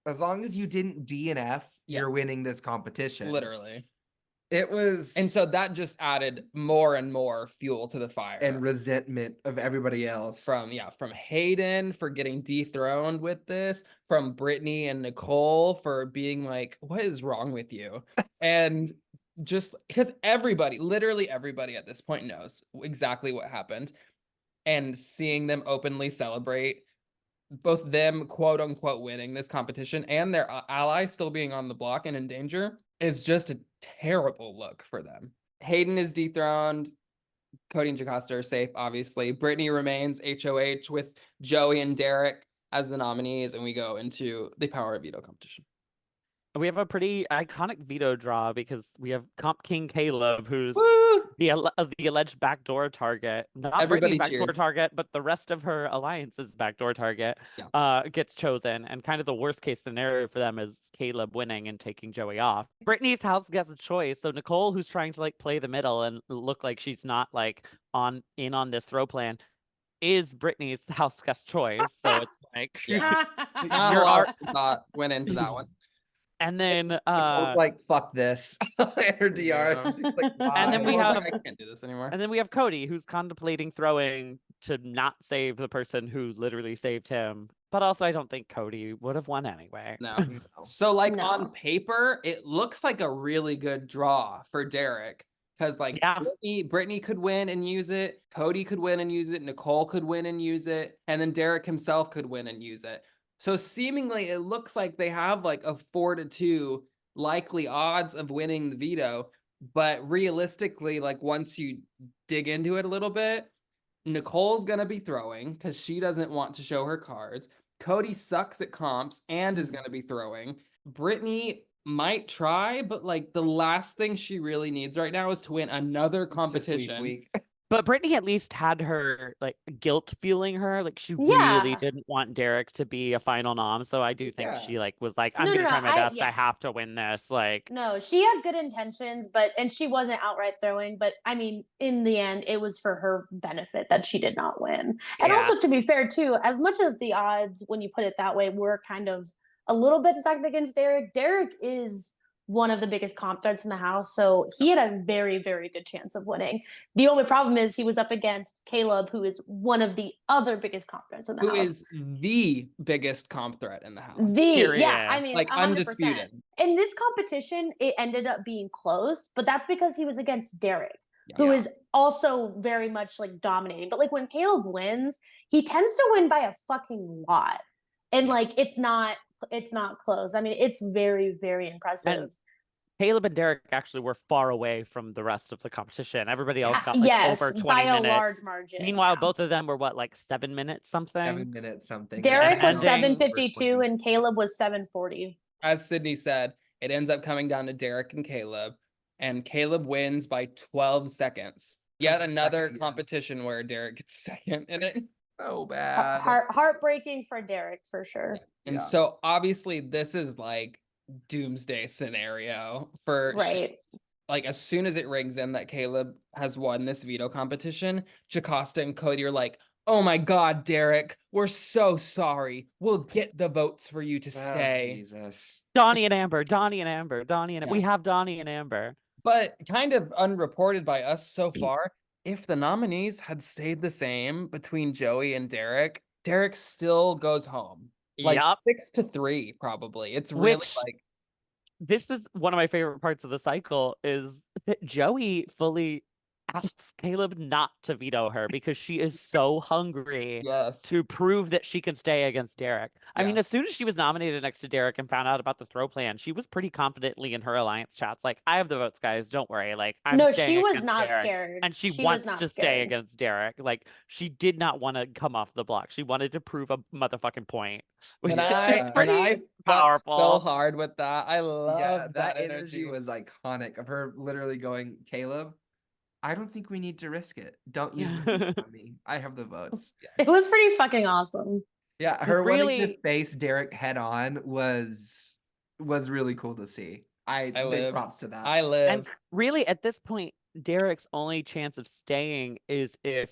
As long as you didn't DNF, you're winning this competition. Literally. It was. And so that just added more and more fuel to the fire. And resentment of everybody else. From Hayden for getting dethroned with this, from Brittany and Nicole for being like, what is wrong with you? And just because literally everybody at this point knows exactly what happened. And seeing them openly celebrate both them quote unquote winning this competition and their ally still being on the block and in danger is just a terrible look for them. Hayden is dethroned. Cody and Jocasta are safe, obviously. Brittany remains HOH with Joey and Derek as the nominees, and we go into the Power of Veto competition. we have a pretty iconic veto draw because we have Comp King Caleb, who's the alleged backdoor target. Not Everybody Brittany's backdoor cheers. target, but the rest of her alliance's backdoor target gets chosen. And kind of the worst case scenario for them is Caleb winning and taking Joey off. Brittany's house gets a choice. So Nicole, who's trying to like play the middle and look like she's not like on this throw plan, is Brittany's house guest choice. So it's like Not a lot of thought went into that one. And then Nicole's like, fuck this. Her DR. Yeah. Like, and then we have I can't do this anymore. And then we have Cody, who's contemplating throwing to not save the person who literally saved him. But also, I don't think Cody would have won anyway. No. So, like, on paper, it looks like a really good draw for Derek. Because, like, Brittany could win and use it. Cody could win and use it. Nicole could win and use it. And then Derek himself could win and use it. So, seemingly, it looks like they have, like, a 4-2 likely odds of winning the veto. But realistically, like, once you dig into it a little bit, Nicole's going to be throwing because she doesn't want to show her cards. Cody sucks at comps and is going to be throwing. Brittany might try, but like the last thing she really needs right now is to win another competition. Week. But Brittany at least had her like guilt feeling her. Like she really didn't want Derek to be a final nom. So I do think she like was like, I'm gonna try my best. I have to win this. Like no, she had good intentions, and she wasn't outright throwing, but I mean, in the end, it was for her benefit that she did not win. And also to be fair too, as much as the odds, when you put it that way, were kind of a little bit stacked against Derek, Derek is one of the biggest comp threats in the house, so he had a very, very good chance of winning. The only problem is he was up against Caleb, who is one of the other biggest comp threats in the house. Who is the biggest comp threat in the house. I mean, like 100%. Undisputed. In this competition, it ended up being close, but that's because he was against Derek. who is also very much like dominating. But like when Caleb wins, he tends to win by a fucking lot. And like it's not close. I mean, it's very, very impressive. And Caleb and Derek actually were far away from the rest of the competition. Everybody else got like over 20 by minutes. a large margin. Meanwhile, both of them were what, like 7 minutes something? 7 minutes something. Derek was ending- 7:52 and Caleb was 7:40. As Sydney said, it ends up coming down to Derek and Caleb wins by 12 seconds. Yet another competition where Derek gets second in it. So bad. Heartbreaking for Derek for sure. And so obviously this is like doomsday scenario for like as soon as it rings in that Caleb has won this veto competition, Jocasta and Cody are like, oh my God, Derek, we're so sorry. We'll get the votes for you to stay. Jesus. Donnie and Amber. We have Donnie and Amber. But kind of unreported by us so far, if the nominees had stayed the same between Joey and Derek, Derek still goes home. Like 6-3, probably. It's really like. This is one of my favorite parts of the cycle is that Joey fully asks Caleb not to veto her because she is so hungry to prove that she can stay against Derek. I mean, as soon as she was nominated next to Derek and found out about the throw plan, she was pretty confidently in her alliance chats like, I have the votes, guys. Don't worry. Like, I'm staying she was against not Derek. scared. And she wants to stay against Derek. Like, she did not want to come off the block. She wanted to prove a motherfucking point. Which is pretty powerful. So hard with that. I love that energy was iconic of her literally going, Caleb, I don't think we need to risk it. Don't use the on me. I have the votes. It was pretty fucking awesome. Yeah, her wanting to face Derek head on was really cool to see. I big props to that. I live. And really, at this point, Derek's only chance of staying is if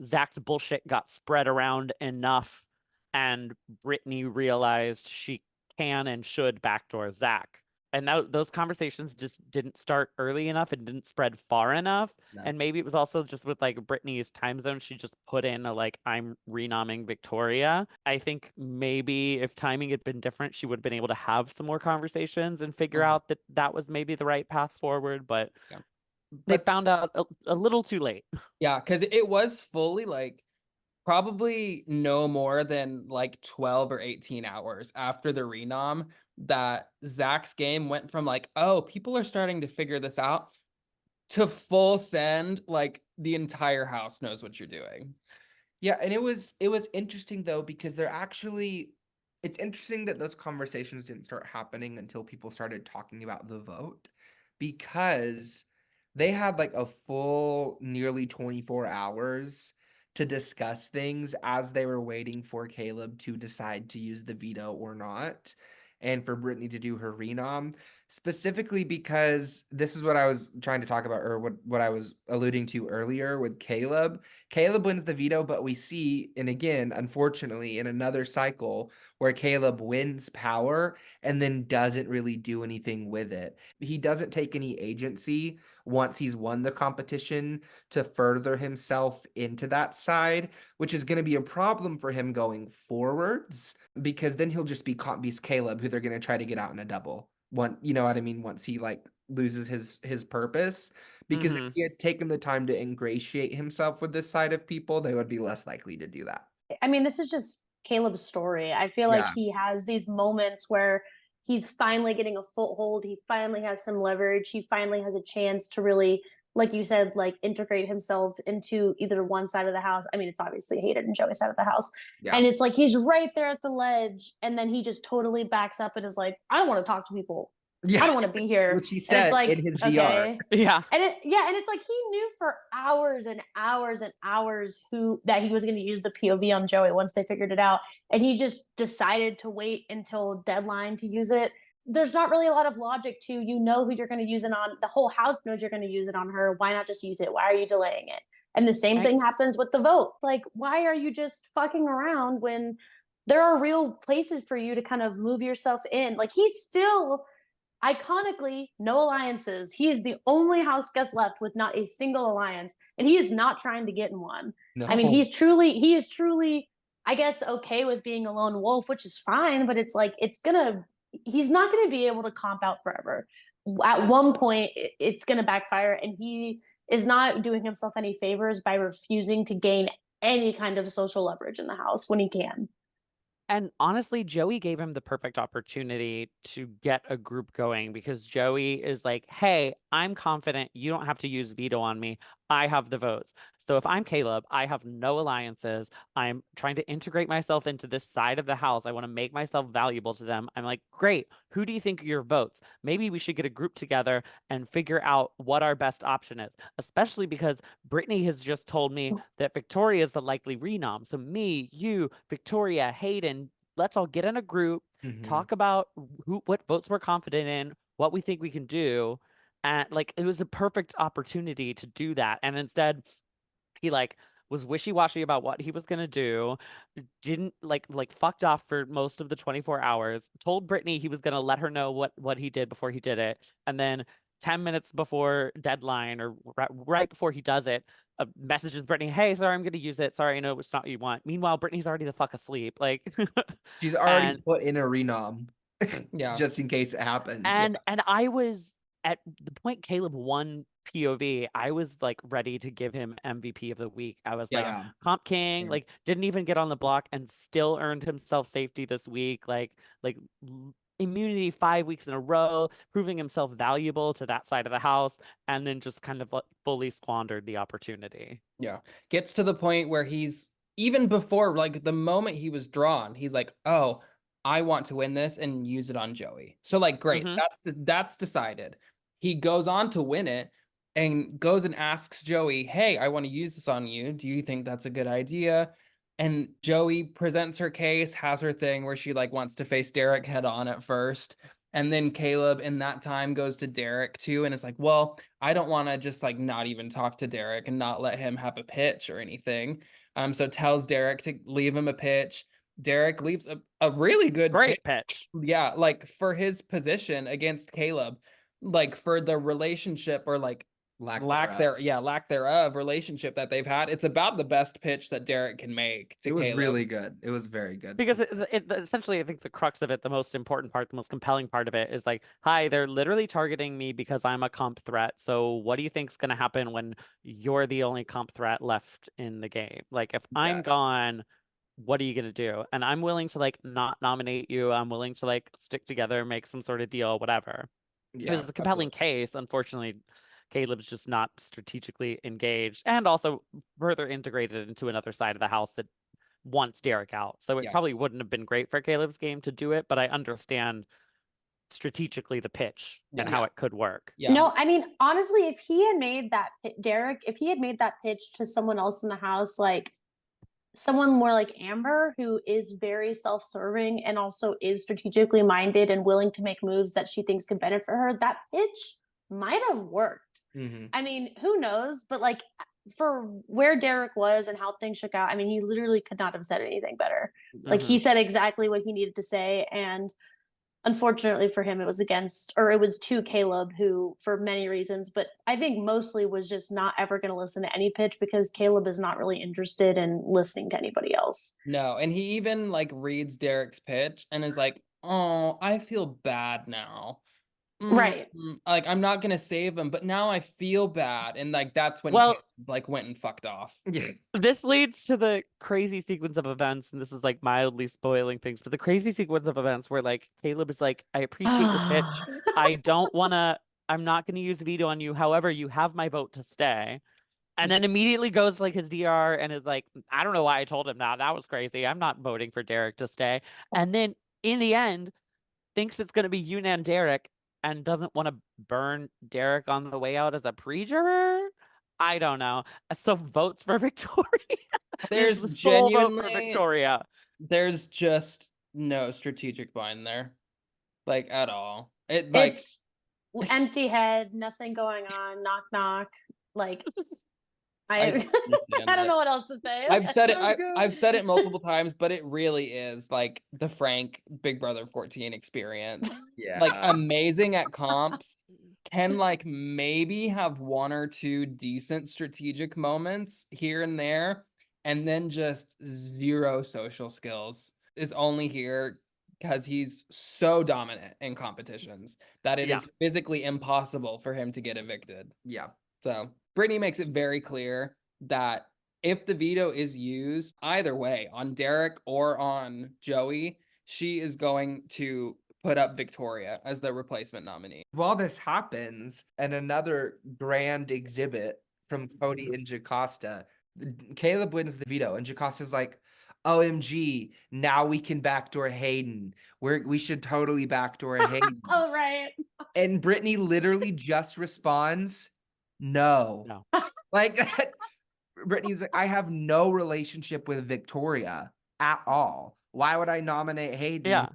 Zach's bullshit got spread around enough and Brittany realized she can and should backdoor Zach. And those conversations just didn't start early enough and didn't spread far enough. No. And maybe it was also just with like Brittany's time zone. She just put in a like, I'm renomming Victoria. I think maybe if timing had been different, she would have been able to have some more conversations and figure out that that was maybe the right path forward. But they found out a little too late. Yeah, because it was fully like probably no more than like 12 or 18 hours after the renom that Zach's game went from like, oh, people are starting to figure this out to full send, like the entire house knows what you're doing. Yeah, and it was interesting though, because it's interesting that those conversations didn't start happening until people started talking about the vote, because they had like a full nearly 24 hours to discuss things as they were waiting for Caleb to decide to use the veto or not, and for Brittany to do her renom, specifically because this is what I was trying to talk about, or what I was alluding to earlier with Caleb. Caleb wins the veto, but we see, and again, unfortunately, in another cycle where Caleb wins power and then doesn't really do anything with it. He doesn't take any agency once he's won the competition to further himself into that side, which is going to be a problem for him going forwards, because then he'll just be Caleb, who they're going to try to get out in a double. You know what I mean? Once he like loses his purpose, because if he had taken the time to ingratiate himself with this side of people, they would be less likely to do that. I mean, this is just Caleb's story. I feel like he has these moments where he's finally getting a foothold. He finally has some leverage. He finally has a chance to really, like you said, like integrate himself into either one side of the house. I mean, it's obviously Hayden and Joey's side of the house. Yeah. And it's like, he's right there at the ledge. And then he just totally backs up and is like, I don't want to talk to people. Yeah. I don't want to be here. Which he said it's like, in his DR. Okay. Yeah. And it's like he knew for hours and hours and hours that he was going to use the POV on Joey once they figured it out. And he just decided to wait until deadline to use it. There's not really a lot of logic to, who you're going to use it on. The whole house knows you're going to use it on her. Why not just use it? Why are you delaying it? And the same thing happens with the vote. It's like, why are you just fucking around when there are real places for you to kind of move yourself in? Like, he's still iconically no alliances. He is the only house guest left with not a single alliance, and he is not trying to get in one. No. I mean, he is truly, I guess, okay with being a lone wolf, which is fine, but it's like, he's not going to be able to comp out forever. At one point, it's going to backfire, and he is not doing himself any favors by refusing to gain any kind of social leverage in the house when he can. And honestly, Joey gave him the perfect opportunity to get a group going because Joey is like, hey, I'm confident. You don't have to use veto on me. I have the votes. So if I'm Caleb, I have no alliances. I'm trying to integrate myself into this side of the house. I want to make myself valuable to them. I'm like, great. Who do you think are your votes? Maybe we should get a group together and figure out what our best option is, especially because Brittany has just told me that Victoria is the likely renom. So me, you, Victoria, Hayden, let's all get in a group, talk about what votes we're confident in, what we think we can do. And like, it was a perfect opportunity to do that. And instead, he like was wishy-washy about what he was gonna do, didn't like fucked off for most of the 24 hours, told Brittany he was gonna let her know what he did before he did it, and then 10 minutes before deadline or right before he does it, messages Brittany, hey, sorry, I'm gonna use it. Sorry, I know it's not what you want. Meanwhile, Brittany's already the fuck asleep. Like She's already and put in a renom. Yeah. Just in case it happens. and I was at the point Caleb won POV, I was like ready to give him MVP of the week. I was like, Yeah. Comp King, Same. like didn't even get on the block and still earned himself safety this week. Like immunity 5 weeks in a row, proving himself valuable to that side of the house, and then just kind of like fully squandered the opportunity. Yeah. Gets to the point where he's even before, like the moment he was drawn, he's like, oh, I want to win this and use it on Joey. So like, great, Mhm. that's decided. He goes on to win it and goes and asks Joey, hey, I want to use this on you. Do you think that's a good idea? And Joey presents her case, has her thing where she like wants to face Derek head on at first. And then Caleb in that time goes to Derek too. And it's like, well, I don't want to just like not even talk to Derek and not let him have a pitch or anything. So tells Derek to leave him a pitch. Derek leaves a really good Great pitch. pitch. Yeah, like for his position against Caleb, like for the relationship or like lack thereof relationship that they've had, it's about the best pitch that Derek can make to It was Caleb. really good. It was very good. Because it essentially, I think the crux of it, the most important part, the most compelling part of it is like, hi, they're literally targeting me because I'm a comp threat. So what do you think's going to happen when you're the only comp threat left in the game? Like, if I'm gone, what are you going to do? And I'm willing to like not nominate you. I'm willing to like stick together, make some sort of deal, whatever. Yeah, It was a compelling case. Unfortunately, Caleb's just not strategically engaged and also further integrated into another side of the house that wants Derek out. So it probably wouldn't have been great for Caleb's game to do it, but I understand strategically the pitch and how it could work. Yeah. No, I mean, honestly, if he had made that Derek, if he had made that pitch to someone else in the house, like someone more like Amber, who is very self-serving and also is strategically minded and willing to make moves that she thinks could benefit her, that pitch might have worked. I mean, who knows? But like for where Derek was and how things shook out, I mean, he literally could not have said anything better. Like he said exactly what he needed to say. And unfortunately for him, it was to Caleb, who for many reasons, but I think mostly was just not ever going to listen to any pitch because Caleb is not really interested in listening to anybody else. No, and he even like reads Derek's pitch and is like, oh, I feel bad now. Right. Like I'm not gonna save him, but now I feel bad, and like that's when Well, he like went and fucked off. This leads to the crazy sequence of events, and this is like mildly spoiling things, but the crazy sequence of events where like Caleb is like, I appreciate your pitch. I'm not gonna use veto on you. However, you have my vote to stay. And then immediately goes to like his DR and is like, I don't know why I told him that. That was crazy. I'm not voting for Derek to stay. And then in the end, thinks it's gonna be Yunnan Derek and doesn't want to burn Derek on the way out as a pre-juror. I don't know. So votes for Victoria. There's The sole vote for genuinely Victoria. there's just no strategic mind there, like at all. It's empty head, nothing going on, knock knock. Like I don't know what else to say. I've said it. I've said it multiple times, but it really is like the Frank Big Brother 14 experience. Like amazing at comps, can like maybe have one or two decent strategic moments here and there, and then just zero social skills. Is only here because he's so dominant in competitions that it is physically impossible for him to get evicted. Yeah. So Brittany makes it very clear that if the veto is used either way on Derek or on Joey, she is going to put up Victoria as the replacement nominee. While this happens, and another grand exhibit from Cody and Jocasta, Caleb wins the veto, and Jocasta's like, OMG, now we can backdoor Hayden. We should totally backdoor Hayden. Oh, right. And Brittany literally just responds, no. Like, Brittany's like, I have no relationship with Victoria at all. Why would I nominate Hayden? Yeah.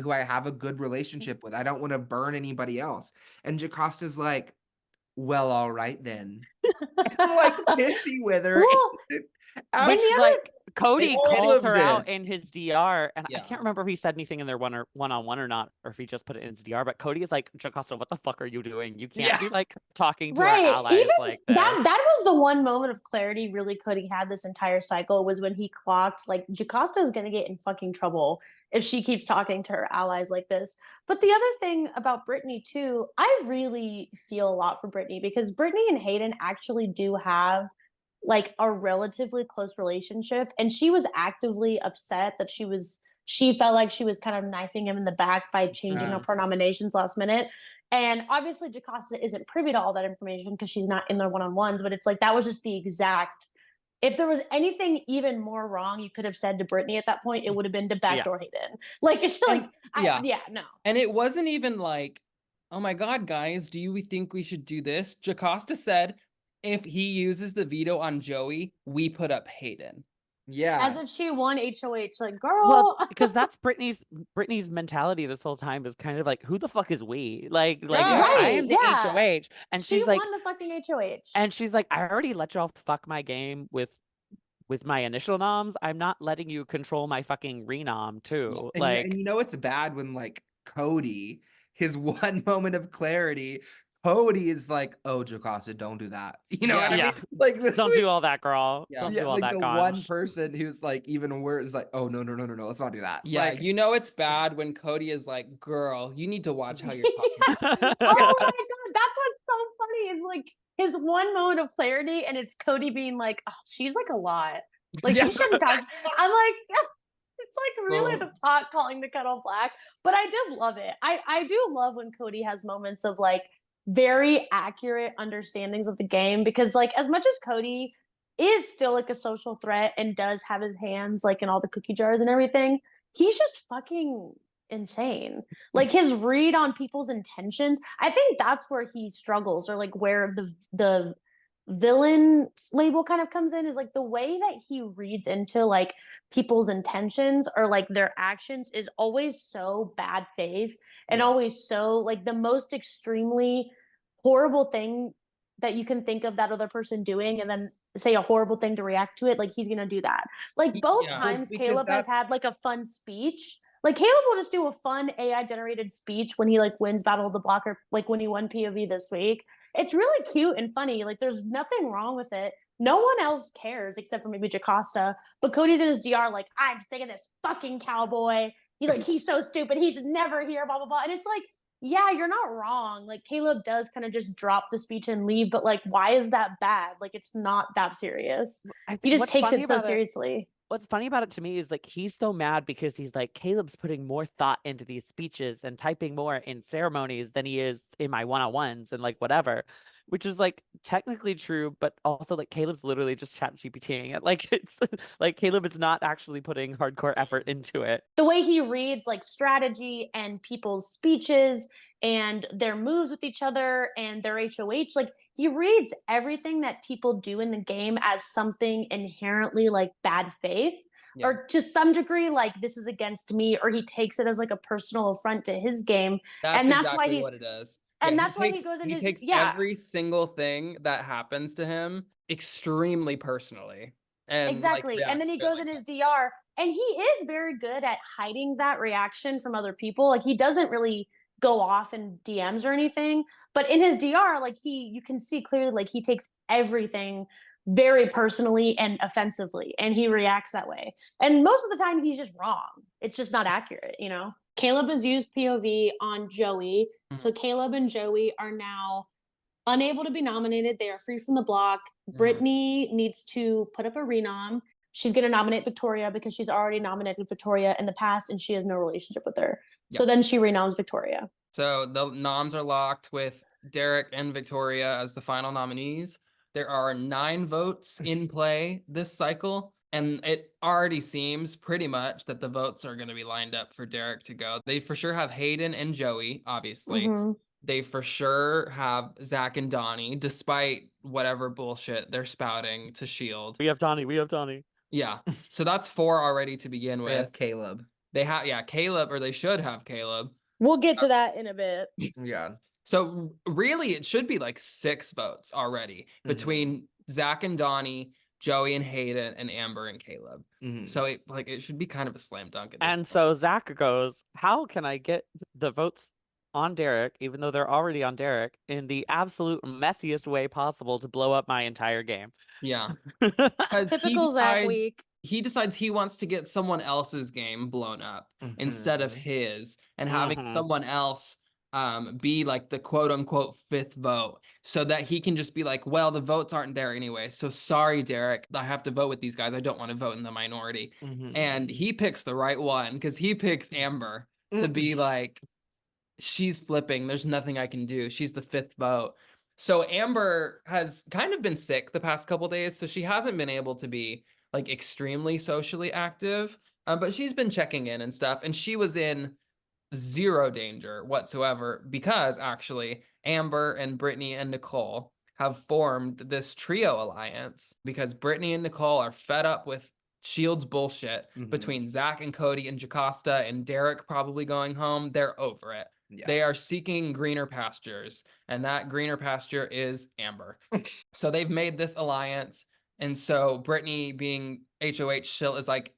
Who I have a good relationship with. I don't want to burn anybody else. And Jocasta's like, well, all right then. Like pissy with her. Well, Which like Cody all calls of her out this. in his DR, and I Yeah. can't remember if he said anything in their one-on-one or not, or if he just put it in his DR. But Cody is like, Jocasta, what the fuck are you doing? You can't be like talking to our allies Even like this. that was the one moment of clarity really Cody had this entire cycle, was when he clocked like Jocasta is gonna get in fucking trouble if she keeps talking to her allies like this. But the other thing about Brittany too, I really feel a lot for Brittany, because Brittany and Hayden actually do have like a relatively close relationship, and she was actively upset that she felt like she was kind of knifing him in the back by changing up her nominations last minute. And obviously Jocasta isn't privy to all that information because she's not in their one-on-ones, but it's like that was just the exact, if there was anything even more wrong you could have said to Brittany at that point, it would have been to backdoor Hayden. Like, it's like, no. And it wasn't even like, oh my God, guys, do you think we should do this? Jocasta said, if he uses the veto on Joey, we put up Hayden. Yeah. As if she won HOH, like, girl. Well, because that's Brittany's mentality this whole time, is kind of like, who the fuck is we? Like I am the HOH, and she she's like, won the fucking HOH, and she's like, I already let y'all fuck my game with my initial noms. I'm not letting you control my fucking renom too. And, and you know it's bad when like Cody, his one moment of clarity, Cody is like, oh, Jocasta, don't do that. You know what I mean? Like, don't do all that, girl. Yeah. Don't do all like that, the gosh. one person who's like even worse is like, oh no, let's not do that. Yeah, Like, you know it's bad when Cody is like, girl, you need to watch how you're talking. Oh my God, that's what's so funny, is like his one moment of clarity, and it's Cody being like, oh, she's like a lot. Like, she shouldn't talk. I'm like, it's like really the pot calling the kettle black. But I did love it. I do love when Cody has moments of like very accurate understandings of the game, because like as much as Cody is still like a social threat and does have his hands like in all the cookie jars and everything, he's just fucking insane. Like his read on people's intentions, I think that's where he struggles, or like where the villain label kind of comes in, is like the way that he reads into like people's intentions or like their actions is always so bad faith, and always so like the most extremely horrible thing that you can think of that other person doing, and then say a horrible thing to react to it. Like he's gonna do that. Like both times Caleb has had like a fun speech. Like Caleb will just do a fun AI generated speech when he like wins Battle of the Block, or like when he won POV this week. It's really cute and funny. Like there's nothing wrong with it. No one else cares except for maybe Jocasta. But Cody's in his DR like, I'm sick of this fucking cowboy. He's so stupid. He's never here, blah, blah, blah. And it's like, yeah, you're not wrong. Like Caleb does kind of just drop the speech and leave, but like, why is that bad? Like, it's not that serious. He just takes it so seriously. What's funny about it to me is like he's so mad because he's like, Caleb's putting more thought into these speeches and typing more in ceremonies than he is in my one-on-ones and like whatever, which is like technically true, but also like Caleb's literally just chat GPTing it. Like it's like Caleb is not actually putting hardcore effort into it. The way he reads like strategy and people's speeches and their moves with each other and their HOH, like he reads everything that people do in the game as something inherently like bad faith, or to some degree like this is against me, or he takes it as like a personal affront to his game. That's exactly what it is. And that's why he goes into he takes every single thing that happens to him extremely personally. And exactly. Like, and then he goes in his DR, and he is very good at hiding that reaction from other people. Like he doesn't really go off in DMs or anything, but in his DR, like you can see clearly like he takes everything very personally and offensively, and he reacts that way. And most of the time he's just wrong. It's just not accurate, you know? Caleb has used POV on Joey. So Caleb and Joey are now unable to be nominated. They are free from the block. Brittany needs to put up a renom. She's going to nominate Victoria because she's already nominated Victoria in the past and she has no relationship with her. So then she renoms Victoria. So the noms are locked with Derek and Victoria as the final nominees. There are 9 votes in play this cycle, and it already seems pretty much that the votes are going to be lined up for Derek to go. They for sure have Hayden and Joey, obviously. They for sure have Zach and Donnie, despite whatever bullshit they're spouting to Shield. We have Donnie. Yeah. So that's 4 already to begin with. They have Caleb. They have, Caleb, or they should have Caleb. We'll get to that in a bit. Yeah. So really, it should be like 6 votes already between Zach and Donnie, Joey and Hayden, and Amber and Caleb. So it should be kind of a slam dunk. At this point. So Zach goes, how can I get the votes on Derek, even though they're already on Derek, in the absolute messiest way possible to blow up my entire game? Yeah. Typical Zach week. He decides he wants to get someone else's game blown up instead of his, and having someone else be like the quote unquote 5th vote, so that he can just be like, well, the votes aren't there anyway, so sorry, Derek, I have to vote with these guys. I don't want to vote in the minority. And he picks the right one, because he picks Amber to be like, she's flipping, there's nothing I can do, she's the 5th vote. So Amber has kind of been sick the past couple days, so she hasn't been able to be like extremely socially active, but she's been checking in and stuff, and she was in 0 danger whatsoever, because actually Amber and Brittany and Nicole have formed this trio alliance, because Brittany and Nicole are fed up with Shield's bullshit between Zach and Cody and Jocasta and Derek probably going home. They're over it. They are seeking greener pastures, and that greener pasture is Amber. So they've made this alliance, and so Brittany, being HOH still, is like,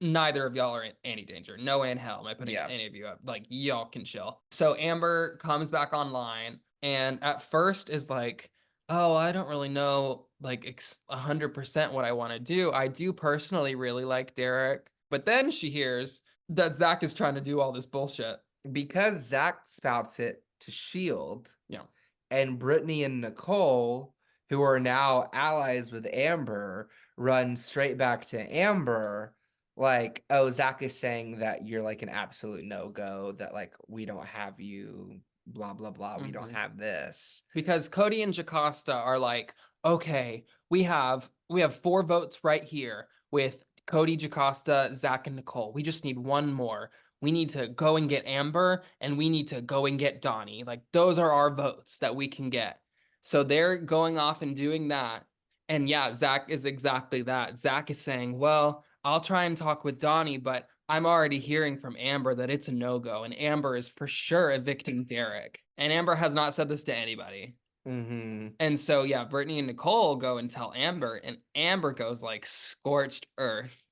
neither of y'all are in any danger. No way in hell am I putting any of you up. Like, y'all can chill. So Amber comes back online, and at first is like, oh, I don't really know like 100% what I want to do. I do personally really like Derek. But then she hears that Zach is trying to do all this bullshit. Because Zach spouts it to Shield. Yeah. And Brittany and Nicole, who are now allies with Amber, run straight back to Amber. Like, oh, Zach is saying that you're like an absolute no-go, that like we don't have you, blah, blah, blah. We don't have this. Because Cody and Jocasta are like, okay, we have 4 votes right here with Cody, Jocasta, Zach, and Nicole. We just need 1 more. We need to go and get Amber, and we need to go and get Donnie. Like, those are our votes that we can get. So they're going off and doing that. And yeah, Zach is exactly that. Zach is saying, well, I'll try and talk with Donnie, but I'm already hearing from Amber that it's a no-go, and Amber is for sure evicting Derek. And Amber has not said this to anybody. And so, yeah, Brittany and Nicole go and tell Amber, and Amber goes like scorched earth.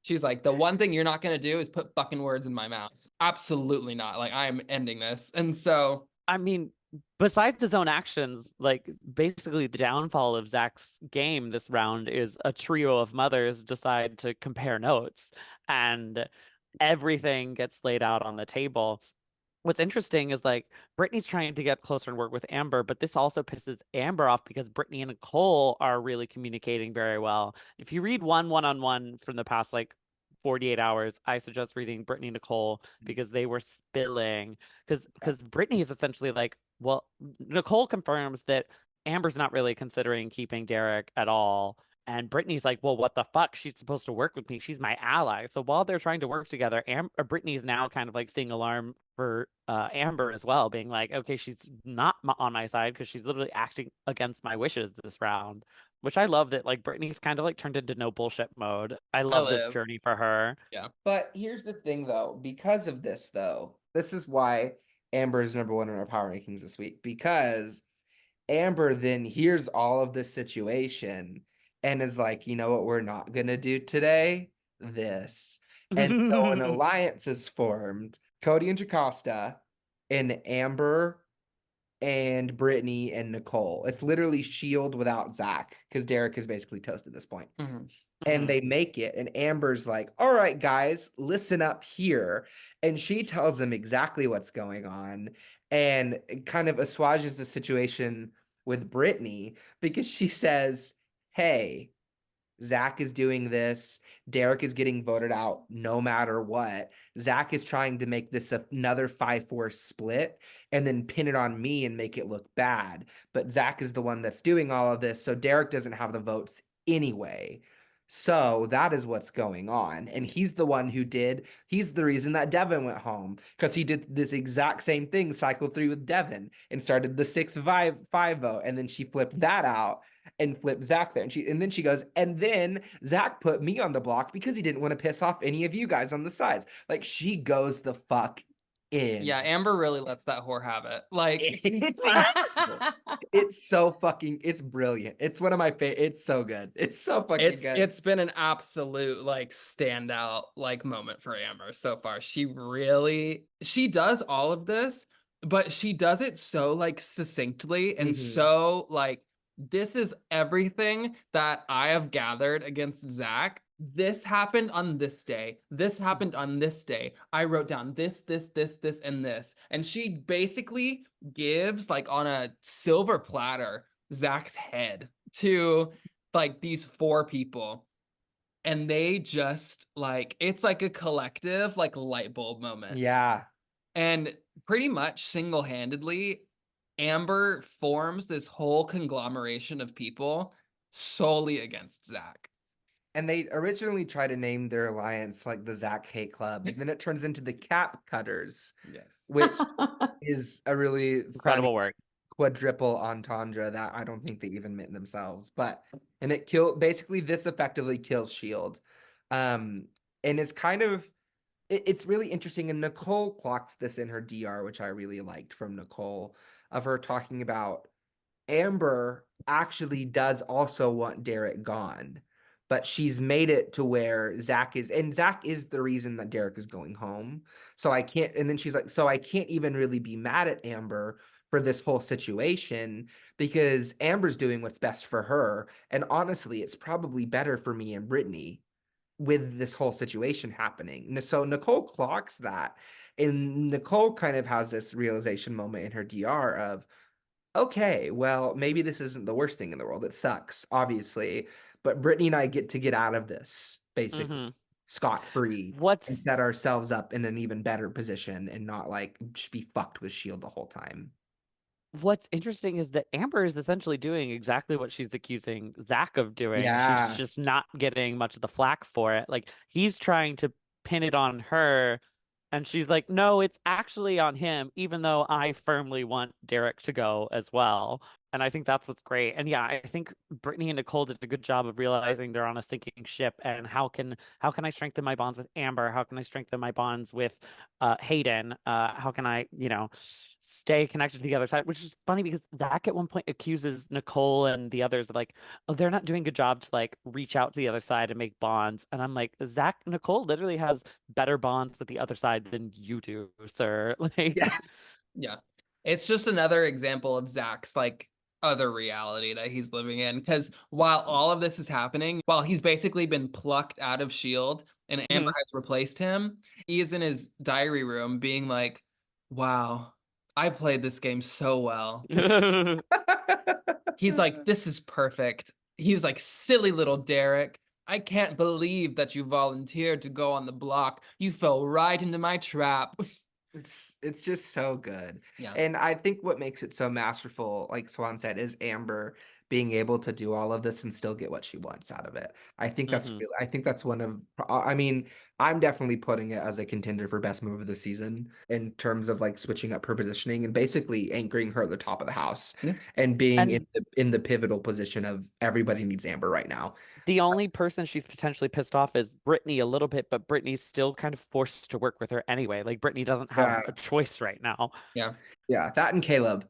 She's like, the one thing you're not going to do is put fucking words in my mouth. Absolutely not. Like, I'm ending this. And so, I mean, besides his own actions, like basically the downfall of Zach's game this round is a trio of mothers decide to compare notes, and everything gets laid out on the table. What's interesting is like Brittany's trying to get closer and work with Amber, but this also pisses Amber off because Brittany and Nicole are really communicating very well. If you read one-on-one from the past like 48 hours, I suggest reading Brittany and Nicole, because they were spilling. Because Brittany is essentially like, well, Nicole confirms that Amber's not really considering keeping Derek at all. And Brittany's like, well, what the fuck? She's supposed to work with me. She's my ally. So while they're trying to work together, Brittany's now kind of like seeing alarm for Amber as well, being like, okay, she's not on my side because she's literally acting against my wishes this round. Which I love that like Brittany's kind of like turned into no bullshit mode. I love this journey for her. Yeah. But here's the thing though, because of this though, this is why Amber is number 1 in our power rankings this week, because Amber then hears all of this situation and is like, you know what we're not going to do today? This. And so an alliance is formed. Cody and Jocasta, and Amber and Brittany and Nicole. It's literally Shield without Zach, because Derek is basically toast at this point. And they make it, and Amber's like, all right, guys, listen up here. And she tells them exactly what's going on. and it kind of assuages the situation with Brittany because she says, hey, Zach is doing this. Derek is getting voted out no matter what. Zach is trying to make this another 5-4 split and then pin it on me and make it look bad. But Zach is the one that's doing all of this, so Derek doesn't have the votes anyway. So that is what's going on. And he's the one he's the reason that Devin went home because he did this exact same thing, cycle 3 with Devin and started the 6-5 vote. And then she flipped that out and flipped Zach there. And then she goes, and then Zach put me on the block because he didn't want to piss off any of you guys on the sides. Like she goes the fuck in. Yeah, Amber really lets that whore have it. Like it's so fucking, it's brilliant. It's one of my favorite. It's so good. It's so fucking good. It's been an absolute like standout like moment for Amber so far. She does all of this, but she does it so like succinctly and so like, this is everything that I have gathered against Zach. This happened on this day. This happened on this day. I wrote down this, and this. And she basically gives like on a silver platter Zach's head to like these 4 people. And they just like, it's like a collective like light bulb moment. Yeah. And pretty much single-handedly, Amber forms this whole conglomeration of people solely against Zach. And they originally try to name their alliance like the Zach Hate Club, and then it turns into the Cap Cutters. Yes. Which is a really incredible work. Quadruple entendre that I don't think they even meant themselves. And it basically this effectively kills Shield. And it's kind of, it's really interesting. And Nicole clocked this in her DR, which I really liked from Nicole, of her talking about Amber actually does also want Derek gone, but she's made it to where Zach is the reason that Derek is going home. So I can't, and then she's like, so I can't even really be mad at Amber for this whole situation because Amber's doing what's best for her. And honestly, it's probably better for me and Brittany with this whole situation happening. So Nicole clocks that. And Nicole kind of has this realization moment in her DR of, okay, well, maybe this isn't the worst thing in the world. It sucks, obviously. But Brittany and I get to get out of this, basically, scot-free and set ourselves up in an even better position and not like just be fucked with Shield the whole time. What's interesting is that Amber is essentially doing exactly what she's accusing Zach of doing. Yeah. She's just not getting much of the flack for it. Like he's trying to pin it on her, and she's like, no, it's actually on him, even though I firmly want Derek to go as well. And I think that's what's great. And yeah, I think Brittany and Nicole did a good job of realizing they're on a sinking ship. And how can I strengthen my bonds with Amber? How can I strengthen my bonds with Hayden? How can I, stay connected to the other side? Which is funny because Zach at one point accuses Nicole and the others of like, oh, they're not doing a good job to like reach out to the other side and make bonds. And I'm like, Nicole literally has better bonds with the other side than you do, sir. Like, yeah. It's just another example of Zach's like other reality that he's living in, because while all of this is happening, while he's basically been plucked out of Shield and Amber has replaced him, he is in his diary room being like, wow, I played this game so well. He's like, this is perfect. He was like, silly little Derek, I can't believe that you volunteered to go on the block. You fell right into my trap. It's just so good. Yeah. And I think what makes it so masterful, like Swan said, is Amber being able to do all of this and still get what she wants out of it. I think that's I think that's one of, I mean, I'm definitely putting it as a contender for best move of the season in terms of like switching up her positioning and basically anchoring her at the top of the house and being in the pivotal position of everybody needs Amber right now. The only person she's potentially pissed off is Brittany a little bit, but Brittany's still kind of forced to work with her anyway. Like Brittany doesn't have a choice right now. Yeah. Yeah. That and Caleb.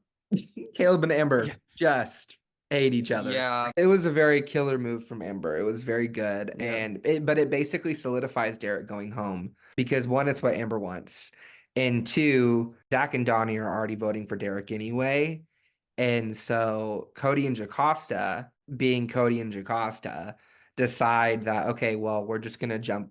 Caleb and Amber just hate each other. Yeah. It was a very killer move from Amber. It was very good. Yeah. But it basically solidifies Derek going home because one, it's what Amber wants. And two, Zach and Donnie are already voting for Derek anyway. And so Cody and Jocasta, being Cody and Jocasta, decide that, okay, well, we're just gonna jump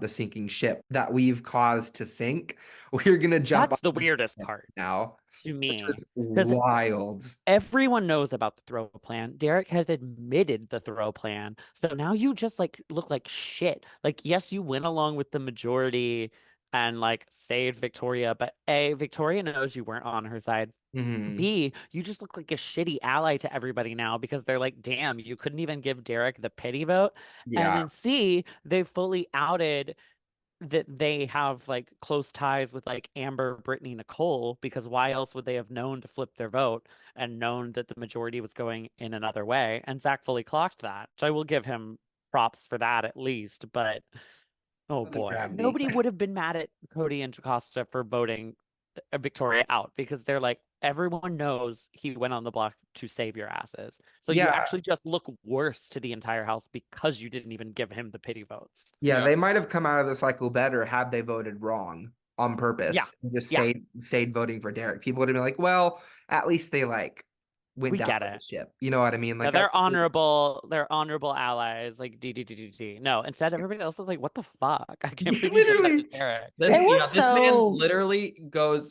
the sinking ship that we've caused to sink. We're gonna jump That's on the weirdest ship part now, to which me. was Because wild. everyone knows about the throw plan. Derek has admitted the throw plan. So now you just like look like shit. Like, yes, you went along with the majority and like saved Victoria, but A, Victoria knows you weren't on her side. Mhm. B, you just look like a shitty ally to everybody now because they're like, damn, you couldn't even give Derek the pity vote. And Yeah. then C, they fully outed that they have like close ties with like Amber, Brittany, Nicole, because why else would they have known to flip their vote and known that the majority was going in another way? And Zach fully clocked that. So I will give him props for that at least. But oh boy, Gravity. nobody would have been mad at Cody and Jocasta for voting Victoria out because they're like, everyone knows he went on the block to save your asses. So you Yeah. actually just look worse to the entire house because you didn't even give him the pity votes. Yeah, Yeah. they might have come out of the cycle better had they voted wrong on purpose. Yeah. And just Yeah. stayed voting for Derek. People would have been like, well, at least they like went We down get with the it. ship. You know what I mean? Yeah, Like they're honorable. They're honorable allies. Like D. No, instead everybody else is like, "What the fuck? I can't believe you did that to Literally. Derek." This, It was this man so- literally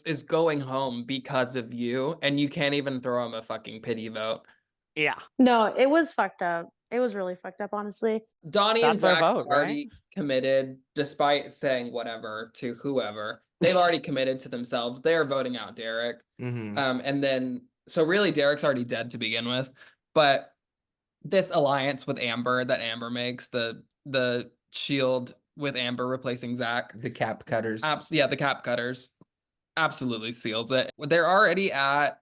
is going home because of you, and you can't even throw him a fucking pity vote. Yeah, No, it was fucked up. It was really fucked up, honestly. Donnie and That's our Zach vote, have already committed, despite saying whatever to whoever. They've already committed to themselves. They're voting out Derek. Mhm. And then so really Derek's already dead to begin with. But this alliance with Amber that Amber makes, the shield with Amber replacing Zach. The cap cutters. Yeah, the cap cutters absolutely seals it. They're already at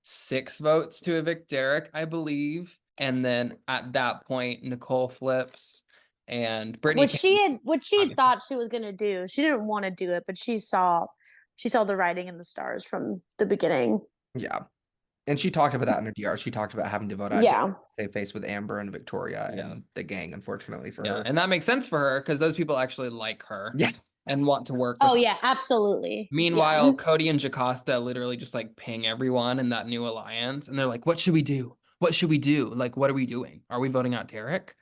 6 votes to evict Derek, I believe. And then at that point, Nicole flips and Brittany. What she thought she was gonna do. She didn't want to do it, but she saw the writing in the stars from the beginning. Yeah. And she talked about that in her DR. She talked about having to vote out Yeah. save face with Amber and Victoria Yeah. and the gang, unfortunately for Yeah, her. and that makes sense for her because those people actually like her. Yeah. And want to work with Oh her. yeah, absolutely. Meanwhile, Yeah. Cody and Jocasta literally just like ping everyone in that new alliance, and they're like, "What should we do? What should we do? Like, what are we doing? Are we voting out Derek?"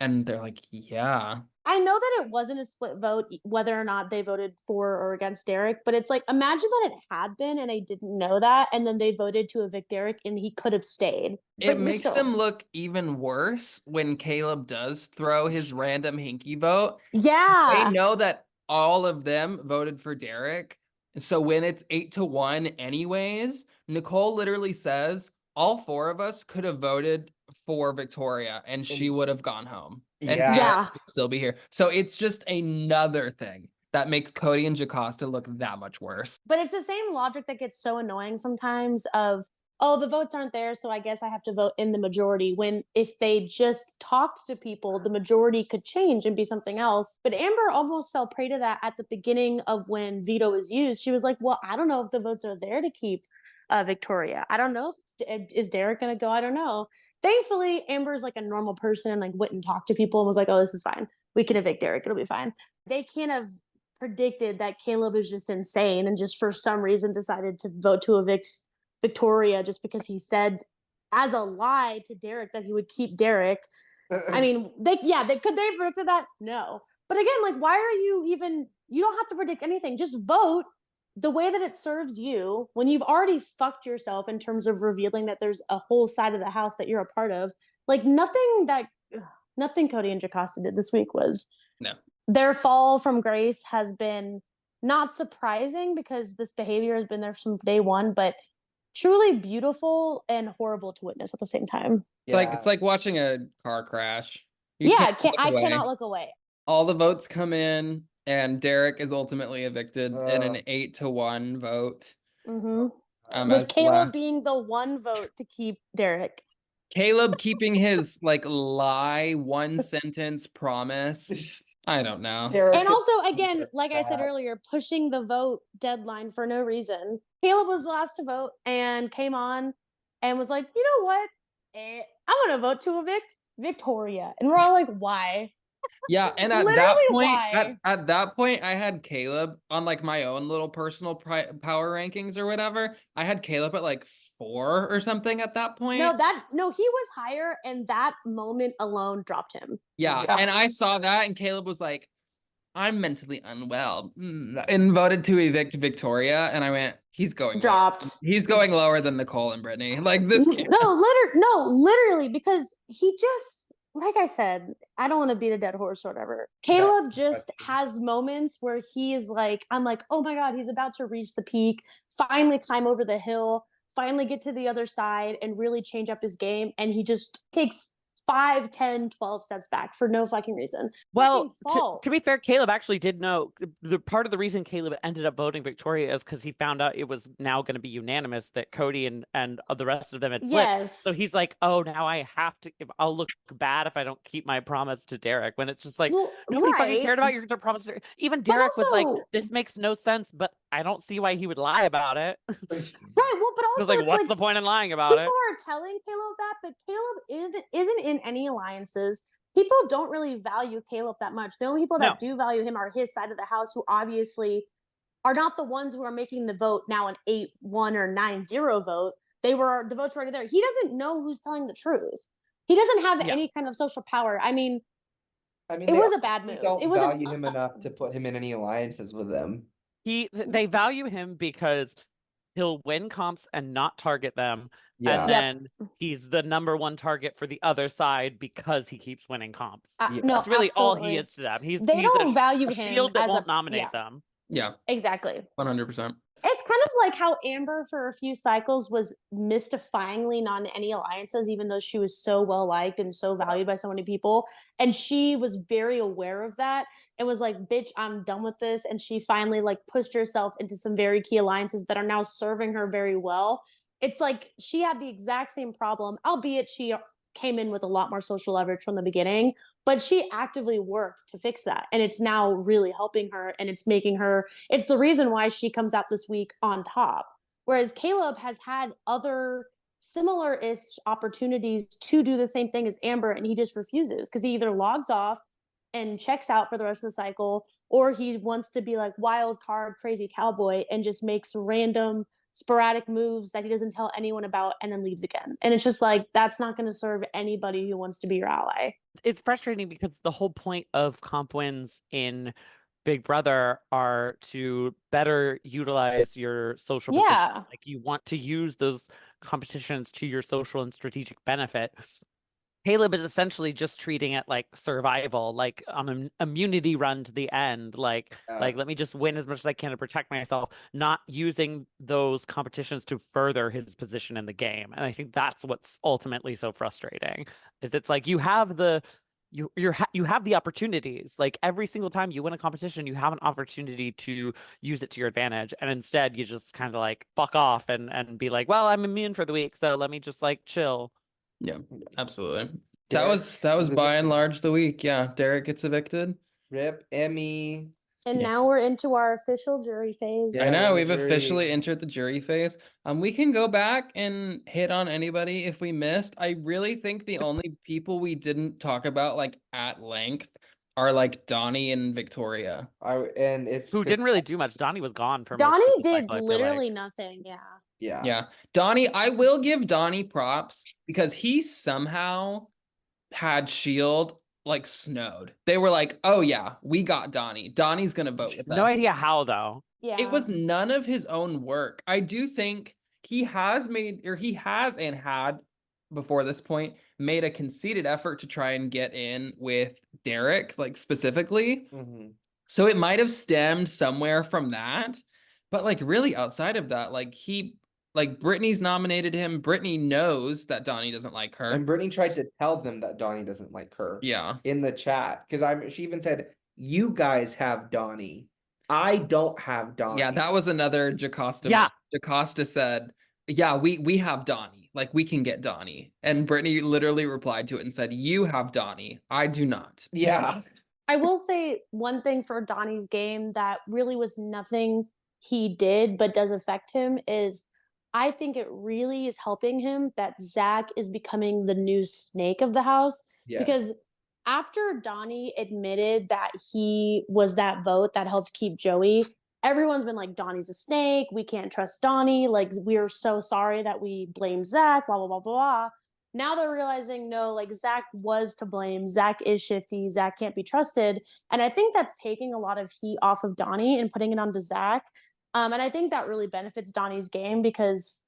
And they're like, "Yeah." I know that it wasn't a split vote whether or not they voted for or against Derek, but it's like imagine that it had been and they didn't know that, and then they voted to evict Derek and he could have stayed. It But makes still. them look even worse when Caleb does throw his random hinky vote. They Yeah. know that all of them voted for Derek. So when it's 8-1 anyways, Nicole literally says all 4 of us could have voted for Victoria and she would have gone home. And Yeah. Derek Yeah. would still be here. So it's just another thing that makes Cody and Jocasta look that much worse. But it's the same logic that gets so annoying sometimes of, oh, the votes aren't there, so I guess I have to vote in the majority, when if they just talked to people, the majority could change and be something else. But Amber almost fell prey to that at the beginning of when veto was used. She was like, well, I don't know if the votes are there to keep Victoria. I don't know if is Derek going to go? I don't know. Thankfully, Amber's like a normal person and like went and talked to people and was like, oh, this is fine. We can evict Derek. It'll be fine. They can't have predicted that Caleb is just insane and just for some reason decided to vote to evict Victoria just because he said as a lie to Derek that he would keep Derek. I mean, could they have predicted that? No. But again, like, why are you even, you don't have to predict anything. Just vote the way that it serves you when you've already fucked yourself in terms of revealing that there's a whole side of the house that you're a part of. Like nothing Cody and Jocasta did this week was No. Their fall from grace has been not surprising because this behavior has been there from day one, but truly beautiful and horrible to witness at the same time. It's like watching a car crash. I cannot look away. All the votes come in, and Derek is ultimately evicted in an 8-1 vote. Mm-hmm. With Caleb being the one vote to keep Derek. Caleb keeping his like lie 1 sentence promise. I don't know. And also, again, like I said earlier, pushing the vote deadline for no reason. Caleb was the last to vote and came on and was like, you know what? I want to vote to evict Victoria. And we're all like, why? Yeah, and at that Literally point, why? at that point, I had Caleb on like my own little personal power rankings or whatever. I had Caleb at like 4 or something at that point. No, he was higher, and that moment alone dropped him. Yeah, Yeah. and I saw that, and Caleb was like, "I'm mentally unwell," and voted to evict Victoria, and I went, "He's going Dropped. lower. He's going lower than Nicole and Brittany. Like this can't." Literally, because he just, like I said, I don't want to beat a dead horse or whatever. Caleb just has moments where he is like, I'm like, oh my God, he's about to reach the peak, finally climb over the hill, finally get to the other side and really change up his game. And he just takes 5, 10, 12 steps back for no fucking reason. Well, to be fair, Caleb actually did know the part of the reason Caleb ended up voting Victoria is because he found out it was now going to be unanimous that Cody and the rest of them had flipped. Yes. So he's like, oh, now I have to, I'll look bad if I don't keep my promise to Derek. When it's just like, nobody fucking cared about your promise. Even Derek was like, this makes no sense, but I don't see why he would lie about it. Right. Well, but also, like, what's the point in lying about it? People are telling Caleb that, but Caleb isn't in any alliances. People don't really value Caleb that much. The only people that do value him are his side of the house, who obviously are not the ones who are making the vote now an 8-1 or 9-0 vote. The votes were already there. He doesn't know who's telling the truth. He doesn't have any kind of social power. I mean, it was a bad move. Don't value him enough to put him in any alliances with them. They value him because he'll win comps and not target them. Yeah. And then he's the number one target for the other side because he keeps winning comps. No, that's really all absolutely. he is to them. He's don't value a him shield that as won't nominate them. Yeah, exactly. 100%. It's kind of like how Amber for a few cycles was mystifyingly not in any alliances, even though she was so well liked and so valued by so many people. And she was very aware of that and was like, bitch, I'm done with this. And she finally like pushed herself into some very key alliances that are now serving her very well. It's like she had the exact same problem, albeit she came in with a lot more social leverage from the beginning, but she actively worked to fix that. And it's now really helping her, and it's making her, it's the reason why she comes out this week on top. Whereas Caleb has had other similar-ish opportunities to do the same thing as Amber, and he just refuses because he either logs off and checks out for the rest of the cycle, or he wants to be like wild card crazy cowboy and just makes random sporadic moves that he doesn't tell anyone about and then leaves again. And it's just like, that's not going to serve anybody who wants to be your ally. It's frustrating because the whole point of comp wins in Big Brother are to better utilize your social position. Like you want to use those competitions to your social and strategic benefit. Caleb is essentially just treating it like survival, like an immunity run to the end. Like let me just win as much as I can to protect myself, not using those competitions to further his position in the game. And I think that's what's ultimately so frustrating. Is it's like you have you have the opportunities. Like every single time you win a competition, you have an opportunity to use it to your advantage, and instead you just kind of like fuck off and be like, well, I'm immune for the week, so let me just like chill. Yeah, absolutely. That was by and large the week. Yeah, Derek gets evicted. Rip, Emmy. And now we're into our official jury phase. I know, we've officially entered the jury phase. We can go back and hit on anybody if we missed. I really think the only people we didn't talk about like at length are like Donnie and Victoria. Who didn't really do much. Donnie was gone for Donnie most of the did cycle, literally nothing. Yeah. Donnie, I will give Donnie props because he somehow had Shield like snowed. They were like, oh yeah, we got Donnie. Donnie's gonna vote with us. No idea how though. Yeah. It was none of his own work. I do think he has and had before this point made a conceited effort to try and get in with Derek, like specifically. Mm-hmm. So it might have stemmed somewhere from that. But like really outside of that, like Brittany's nominated him. Brittany knows that Donnie doesn't like her. And Brittany tried to tell them that Donnie doesn't like her. Yeah. In the chat. Because she even said, you guys have Donnie. I don't have Donnie. Yeah, that was another Jocasta. Yeah. Jocasta said, yeah, we have Donnie. Like we can get Donnie. And Brittany literally replied to it and said, you have Donnie. I do not. Yeah. I will say one thing for Donnie's game that really was nothing he did but does affect him is I think it really is helping him that Zach is becoming the new snake of the house. Yes. Because after Donnie admitted that he was that vote that helped keep Joey, everyone's been like, Donnie's a snake. We can't trust Donnie. Like, we're so sorry that we blame Zach, blah, blah, blah, blah. Now they're realizing, no, like, Zach was to blame. Zach is shifty. Zach can't be trusted. And I think that's taking a lot of heat off of Donnie and putting it onto Zach. And I think that really benefits Donnie's game because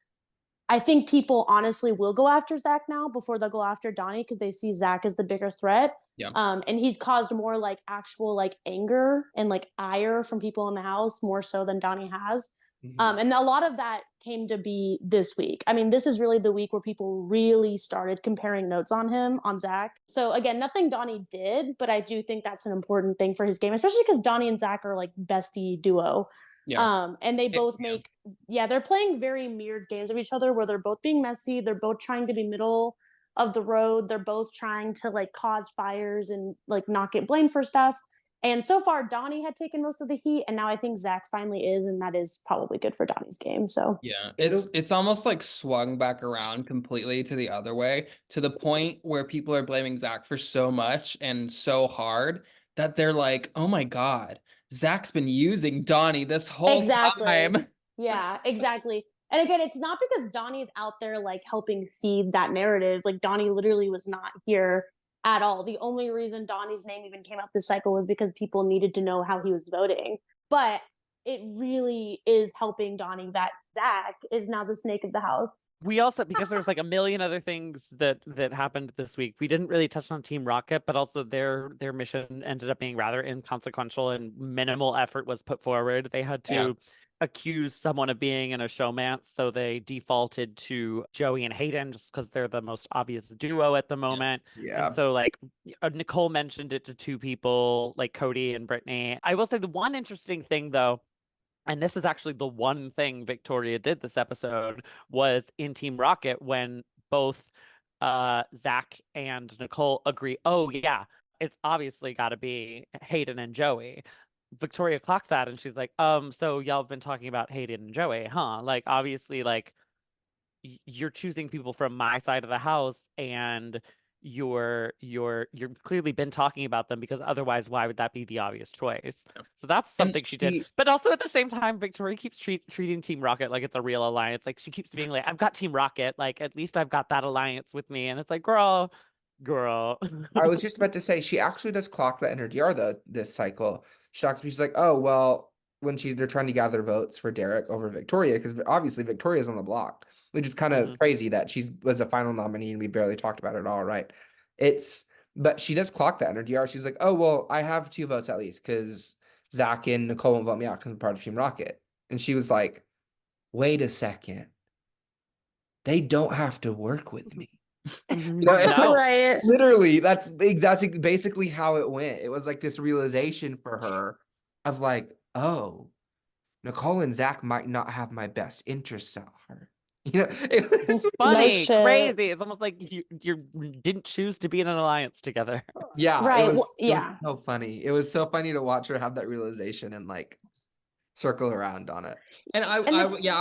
I think people honestly will go after Zach now before they'll go after Donnie because they see Zach as the bigger threat. Yeah. And he's caused more like actual like anger and like ire from people in the house more so than Donnie has. And a lot of that came to be this week. I mean, this is really the week where people really started comparing notes on him, on Zach. So again, nothing Donnie did, but I do think that's an important thing for his game, especially because Donnie and Zach are like bestie duo. Yeah. And they both make, they're playing very mirrored games of each other where they're both being messy. They're both trying to be middle of the road. They're both trying to like cause fires and like not get blamed for stuff. And so far, Donnie had taken most of the heat, and now I think Zach finally is, and that is probably good for Donnie's game. So yeah, it's almost like swung back around completely to the other way, to the point where people are blaming Zach for so much and so hard that they're like, oh my God, Zach's been using Donnie this whole time. Yeah, exactly. And again, it's not because Donnie's out there like helping feed that narrative. Like Donnie literally was not here at all. The only reason Donnie's name even came up this cycle was because people needed to know how he was voting. But it really is helping Donnie that Zach is now the snake of the house. We also, because there's like a million other things that happened this week, we didn't really touch on Team Rocket, but also their mission ended up being rather inconsequential and minimal effort was put forward. They had to accuse someone of being in a showmance, so they defaulted to Joey and Hayden just because they're the most obvious duo at the moment. Yeah. And so like Nicole mentioned it to two people, like Cody and Brittany. I will say the one interesting thing though, and this is actually the one thing Victoria did this episode, was in Team Rocket when both Zach and Nicole agree, oh yeah, it's obviously got to be Hayden and Joey. Victoria clocks that and she's like, so y'all have been talking about Hayden and Joey, huh? Like obviously like you're choosing people from my side of the house and you're clearly been talking about them because otherwise why would that be the obvious choice? So that's something she did. But also at the same time, Victoria keeps treating Team Rocket like it's a real alliance. Like she keeps being like, I've got Team Rocket, like at least I've got that alliance with me. And it's like, girl. I was just about to say she actually does clock that in her DR though this cycle. Shocks me. She's like, oh well, when they're trying to gather votes for Derek over Victoria, because obviously Victoria's on the block, which is kind of crazy that she was a final nominee and we barely talked about it at all, right? But she does clock that in her DR. She's like, oh well, I have 2 votes at least because Zach and Nicole won't vote me out because I'm part of Team Rocket. And she was like, wait a second, they don't have to work with me. No. Right. Literally, that's basically how it went. It was like this realization for her of like, oh, Nicole and Zach might not have my best interests at heart. It was funny, crazy. It's almost like you didn't choose to be in an alliance together. Yeah, right. It was so funny. It was so funny to watch her have that realization and like circle around on it. And I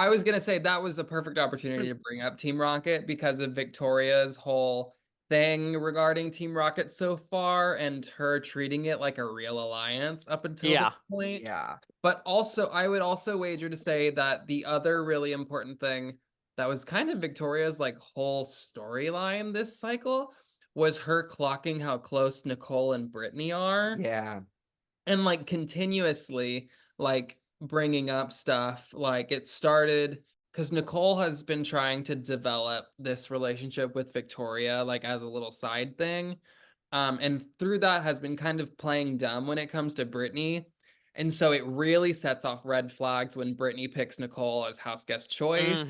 was gonna say that was a perfect opportunity to bring up Team Rocket because of Victoria's whole thing regarding Team Rocket so far and her treating it like a real alliance up until this point. Yeah. But also, I would also wager to say that the other really important thing that was kind of Victoria's like whole storyline this cycle was her clocking how close Nicole and Brittany are. Yeah. And like continuously like bringing up stuff like it started because Nicole has been trying to develop this relationship with Victoria like as a little side thing, and through that has been kind of playing dumb when it comes to Brittany, and so it really sets off red flags when Brittany picks Nicole as house guest choice.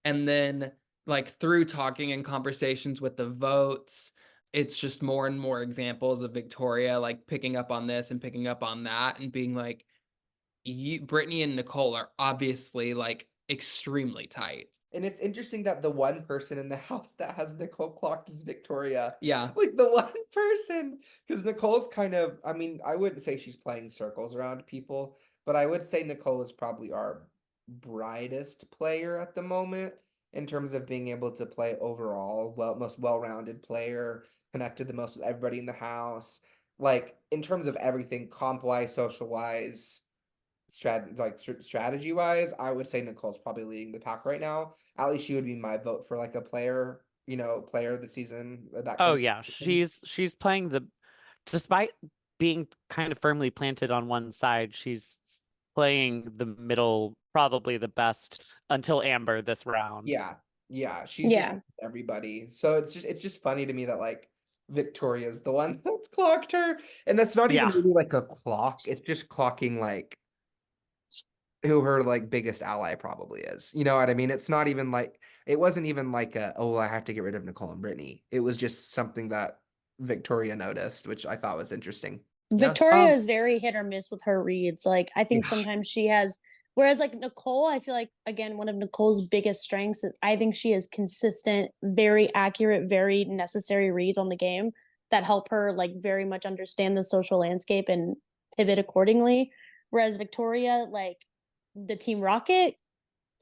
And then like through talking and conversations with the votes, it's just more and more examples of Victoria like picking up on this and picking up on that and being like, Brittany and Nicole are obviously like extremely tight. And it's interesting that the one person in the house that has Nicole clocked is Victoria. Yeah. Like the one person. Because Nicole's kind of, I mean, I wouldn't say she's playing circles around people, but I would say Nicole is probably our brightest player at the moment. in terms of being able to play overall, most well-rounded player, connected the most with everybody in the house. Like in terms of everything, comp-wise, social-wise, strategy-wise, I would say Nicole's probably leading the pack right now. At least she would be my vote for like a player, player of the season. That Oh kind of yeah, thing. she's playing despite being kind of firmly planted on one side, she's playing the middle probably the best until Amber this round. Yeah, she's just Yeah. everybody. So it's just funny to me that like Victoria's the one that's clocked her, and that's not even Yeah. really like a clock. It's just clocking like who her like biggest ally probably is. You know what I mean? It's not even like it wasn't even like I have to get rid of Nicole and Brittany. It was just something that Victoria noticed, which I thought was interesting. Yeah. Victoria is very hit or miss with her reads. Like I think Yeah. sometimes she has, whereas like Nicole, I feel like again one of Nicole's biggest strengths is I think she has consistent, very accurate, very necessary reads on the game that help her like very much understand the social landscape and pivot accordingly. Whereas Victoria, like the Team Rocket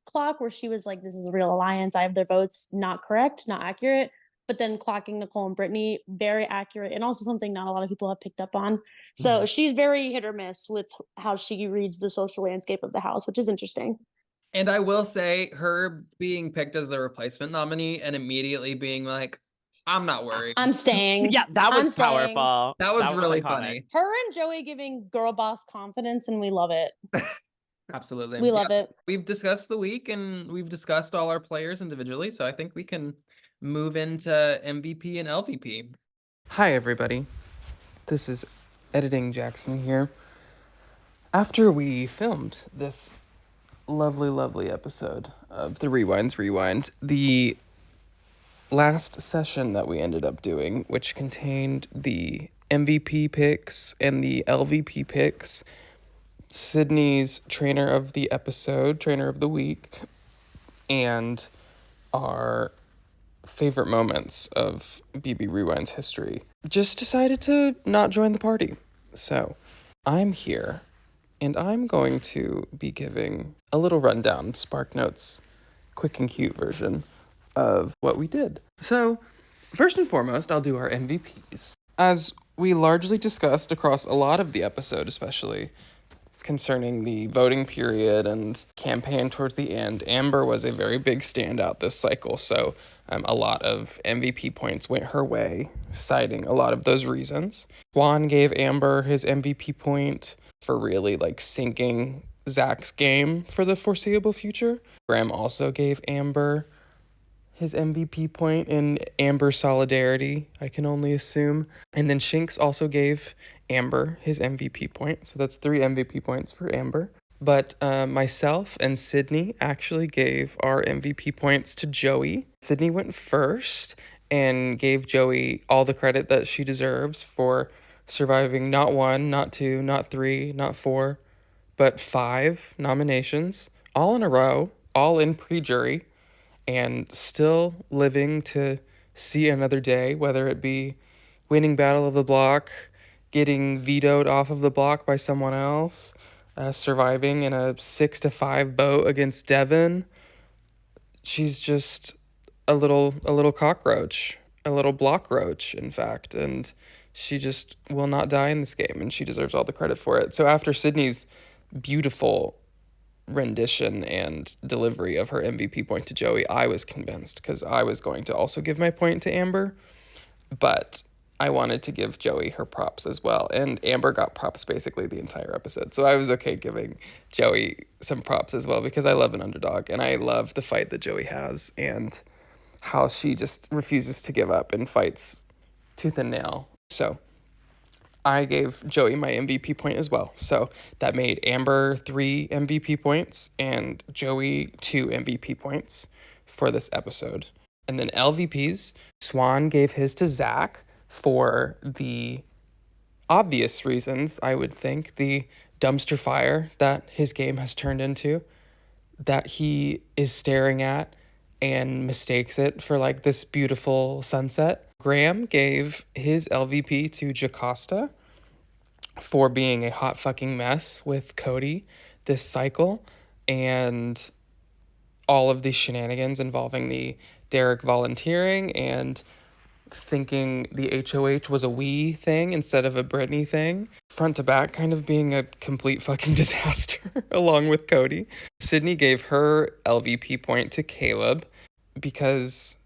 clock, where she was like, "This is a real alliance. I have their votes." Not correct, not accurate. But then clocking Nicole and Brittany, very accurate, and also something not a lot of people have picked up on. So she's very hit or miss with how she reads the social landscape of the house, which is interesting. And I will say, her being picked as the replacement nominee and immediately being like, I'm not worried. I'm staying. Yeah, that I'm was staying. powerful. That was really iconic. funny. Her and Joey giving girl boss confidence, and we love it. Absolutely. We love it. We've discussed the week and we've discussed all our players individually. So I think we can move into MVP and LVP. Hi, everybody. This is Editing Jackson here. After we filmed this lovely episode of the Rewinds Rewind, the last session that we ended up doing, which contained the MVP picks and the LVP picks, Sydney's trainer of the episode, trainer of the week, and our favorite moments of BB Rewind's history, just decided to not join the party. So I'm here, and I'm going to be giving a little rundown, Spark Notes, quick and cute version of what we did. So first and foremost, I'll do our MVPs. As we largely discussed across a lot of the episode, especially concerning the voting period and campaign towards the end, Amber was a very big standout this cycle, so a lot of MVP points went her way, citing a lot of those reasons. Juan gave Amber his MVP point for really like sinking Zach's game for the foreseeable future. Graham also gave Amber his MVP point in Amber solidarity, I can only assume. And then Shinx also gave Amber his MVP point. So that's 3 MVP points for Amber. But myself and Sydney actually gave our MVP points to Joey. Sydney went first and gave Joey all the credit that she deserves for surviving not 1, not 2, not 3, not 4, but 5 nominations, all in a row, all in pre-jury, and still living to see another day, whether it be winning Battle of the Block, getting vetoed off of the block by someone else, surviving in a 6-5 vote against Devin. She's just a little cockroach, a little block roach, in fact, and she just will not die in this game, and she deserves all the credit for it. So after Sydney's beautiful rendition and delivery of her MVP point to Joey, I was convinced, because I was going to also give my point to Amber, but I wanted to give Joey her props as well, and Amber got props basically the entire episode, so I was okay giving Joey some props as well, because I love an underdog, and I love the fight that Joey has, and how she just refuses to give up and fights tooth and nail. So I gave Joey my MVP point as well. So that made Amber 3 MVP points and Joey 2 MVP points for this episode. And then LVPs, Swan gave his to Zach for the obvious reasons, I would think, the dumpster fire that his game has turned into, that he is staring at and mistakes it for like this beautiful sunset. Graham gave his LVP to Jocasta for being a hot fucking mess with Cody this cycle, and all of these shenanigans involving the Derek volunteering and thinking the HOH was a we thing instead of a Brittany thing. Front to back kind of being a complete fucking disaster along with Cody. Sydney gave her LVP point to Caleb because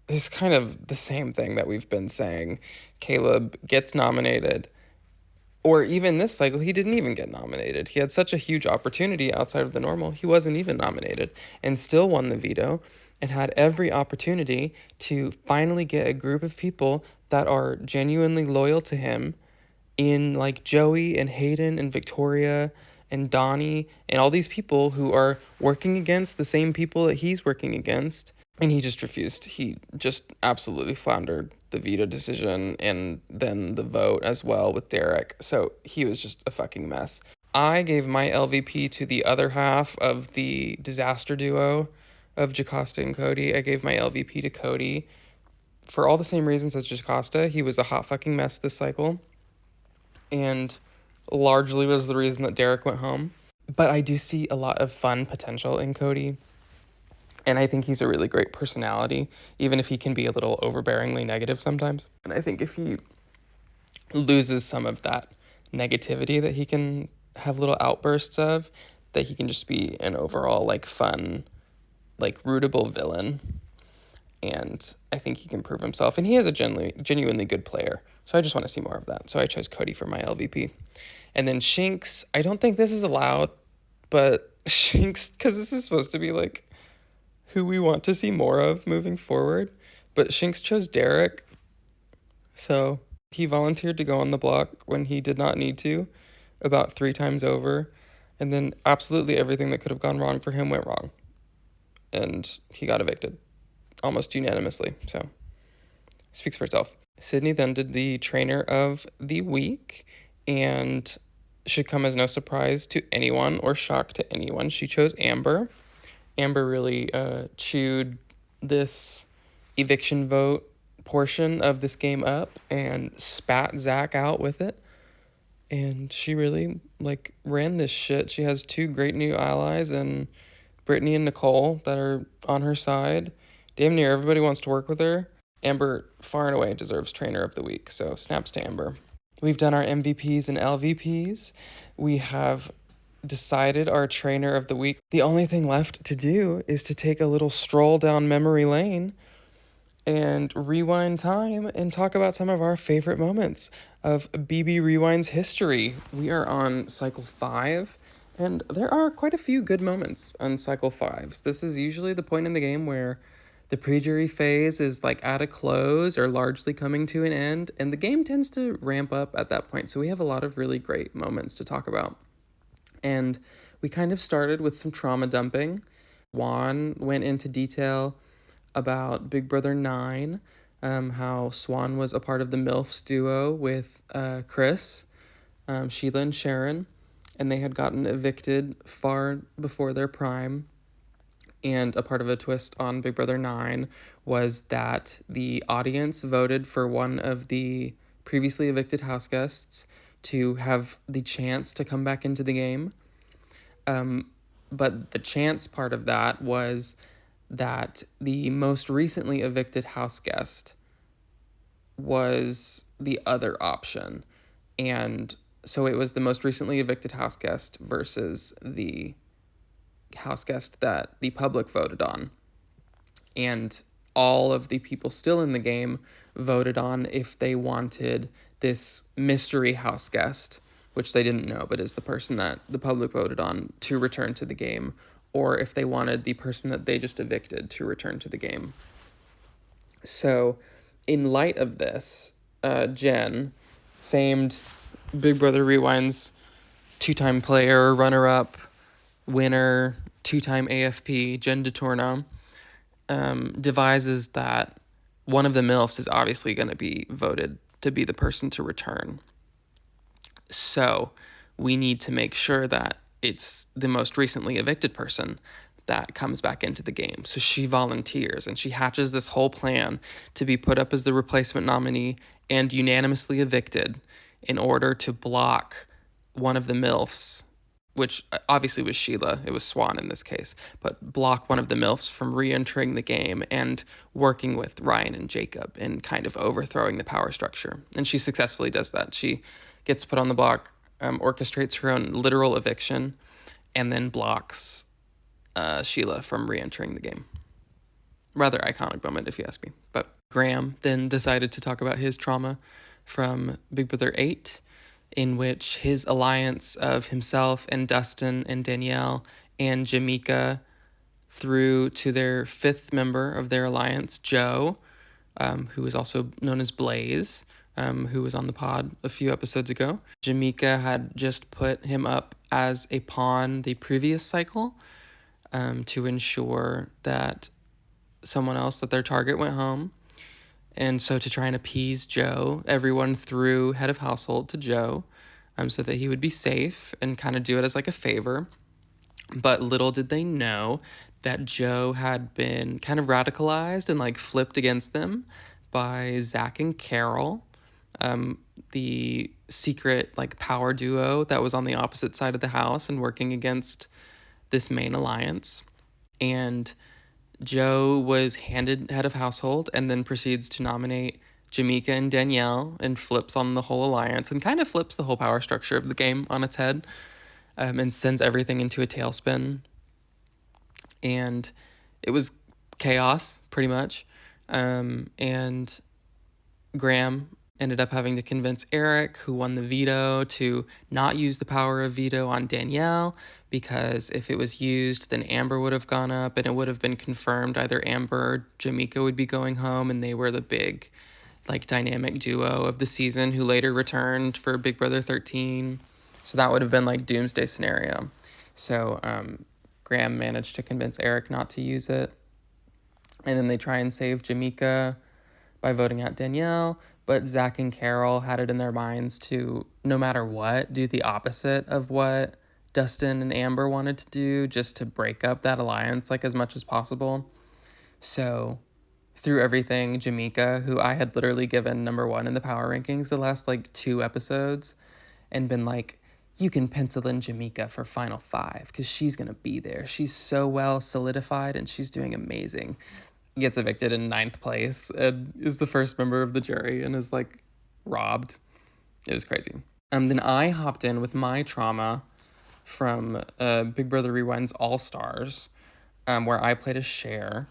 it's kind of the same thing that we've been saying. Caleb gets nominated, or even this cycle, he didn't even get nominated. He had such a huge opportunity outside of the normal. He wasn't even nominated and still won the veto and had every opportunity to finally get a group of people that are genuinely loyal to him in like Joey and Hayden and Victoria and Donnie and all these people who are working against the same people that he's working against. And he just refused. He just absolutely floundered the veto decision and then the vote as well with Derek. So he was just a fucking mess. I gave my LVP to the other half of the disaster duo of Jocasta and Cody. I gave my LVP to Cody for all the same reasons as Jocasta. He was a hot fucking mess this cycle, and largely was the reason that Derek went home. But I do see a lot of fun potential in Cody, and I think he's a really great personality, even if he can be a little overbearingly negative sometimes. And I think if he loses some of that negativity that he can have little outbursts of, that he can just be an overall like fun, like rootable villain. And I think he can prove himself, and he is a genuinely good player. So I just want to see more of that. So I chose Cody for my LVP. And then Shinx, I don't think this is allowed, but Shinx, because this is supposed to be like who we want to see more of moving forward. But Shinx chose Derek. So he volunteered to go on the block when he did not need to, about 3 times over. And then absolutely everything that could have gone wrong for him went wrong. And he got evicted almost unanimously. So speaks for itself. Sydney then did the trainer of the week, and should come as no surprise to anyone or shock to anyone. She chose Amber. Amber really chewed this eviction vote portion of this game up and spat Zach out with it. And she really like ran this shit. She has 2 great new allies in Brittany and Nicole that are on her side. Damn near everybody wants to work with her. Amber far and away deserves trainer of the week. So snaps to Amber. We've done our MVPs and LVPs. We have decided our trainer of the week. The only thing left to do is to take a little stroll down memory lane and rewind time and talk about some of our favorite moments of BB Rewind's history. We are on cycle 5, and there are quite a few good moments on cycle 5s. This is usually the point in the game where the pre-jury phase is like at a close or largely coming to an end, and the game tends to ramp up at that point. So we have a lot of really great moments to talk about. And we kind of started with some trauma dumping. Juan went into detail about Big Brother 9, how Swan was a part of the MILFs duo with Chris, Sheila, and Sharon, and they had gotten evicted far before their prime. And a part of a twist on Big Brother 9 was that the audience voted for one of the previously evicted house guests to have the chance to come back into the game. But the chance part of that was that the most recently evicted house guest was the other option. And so it was the most recently evicted house guest versus the house guest that the public voted on. And all of the people still in the game voted on if they wanted this mystery house guest, which they didn't know, but is the person that the public voted on, to return to the game, or if they wanted the person that they just evicted to return to the game. So in light of this, Jen, famed Big Brother Rewind's 2-time player, runner-up, winner, 2-time AFP, Jen DeTorno, devises that one of the MILFs is obviously going to be voted to be the person to return. So we need to make sure that it's the most recently evicted person that comes back into the game. So she volunteers and she hatches this whole plan to be put up as the replacement nominee and unanimously evicted in order to block one of the MILFs which obviously was Sheila, it was Swan in this case, but block one of the MILFs from re-entering the game and working with Ryan and Jacob and kind of overthrowing the power structure. And she successfully does that. She gets put on the block, orchestrates her own literal eviction, and then blocks Sheila from re-entering the game. Rather iconic moment, if you ask me. But Graham then decided to talk about his trauma from Big Brother 8, in which his alliance of himself and Dustin and Danielle and Jamaica through to their fifth member of their alliance, Joe, who is also known as Blaze, who was on the pod a few episodes ago. Jamaica had just put him up as a pawn the previous cycle to ensure that someone else, that their target, went home. And so to try and appease Joe, everyone threw head of household to Joe so that he would be safe and kind of do it as like a favor. But little did they know that Joe had been kind of radicalized and like flipped against them by Zach and Carol, the secret like power duo that was on the opposite side of the house and working against this main alliance. And Joe was handed head of household and then proceeds to nominate Jamaica and Danielle and flips on the whole alliance and kind of flips the whole power structure of the game on its head, and sends everything into a tailspin. And it was chaos, pretty much. And Graham ended up having to convince Eric, who won the veto, to not use the power of veto on Danielle, because if it was used, then Amber would have gone up and it would have been confirmed either Amber or Jamaica would be going home, and they were the big like dynamic duo of the season who later returned for Big Brother 13. So that would have been like doomsday scenario. So Graham managed to convince Eric not to use it. And then they try and save Jamaica by voting out Danielle. But Zach and Carol had it in their minds to, no matter what, do the opposite of what Dustin and Amber wanted to do, just to break up that alliance like as much as possible. So through everything, Jamaica, who I had literally given number 1 in the power rankings the last like 2 episodes and been like, you can pencil in Jamaica for final 5 because she's going to be there. She's so well solidified and she's doing amazing. Gets evicted in 9th place and is the first member of the jury and is like robbed. It was crazy. Then I hopped in with my trauma from Big Brother Rewind's All Stars, where I played a Cher,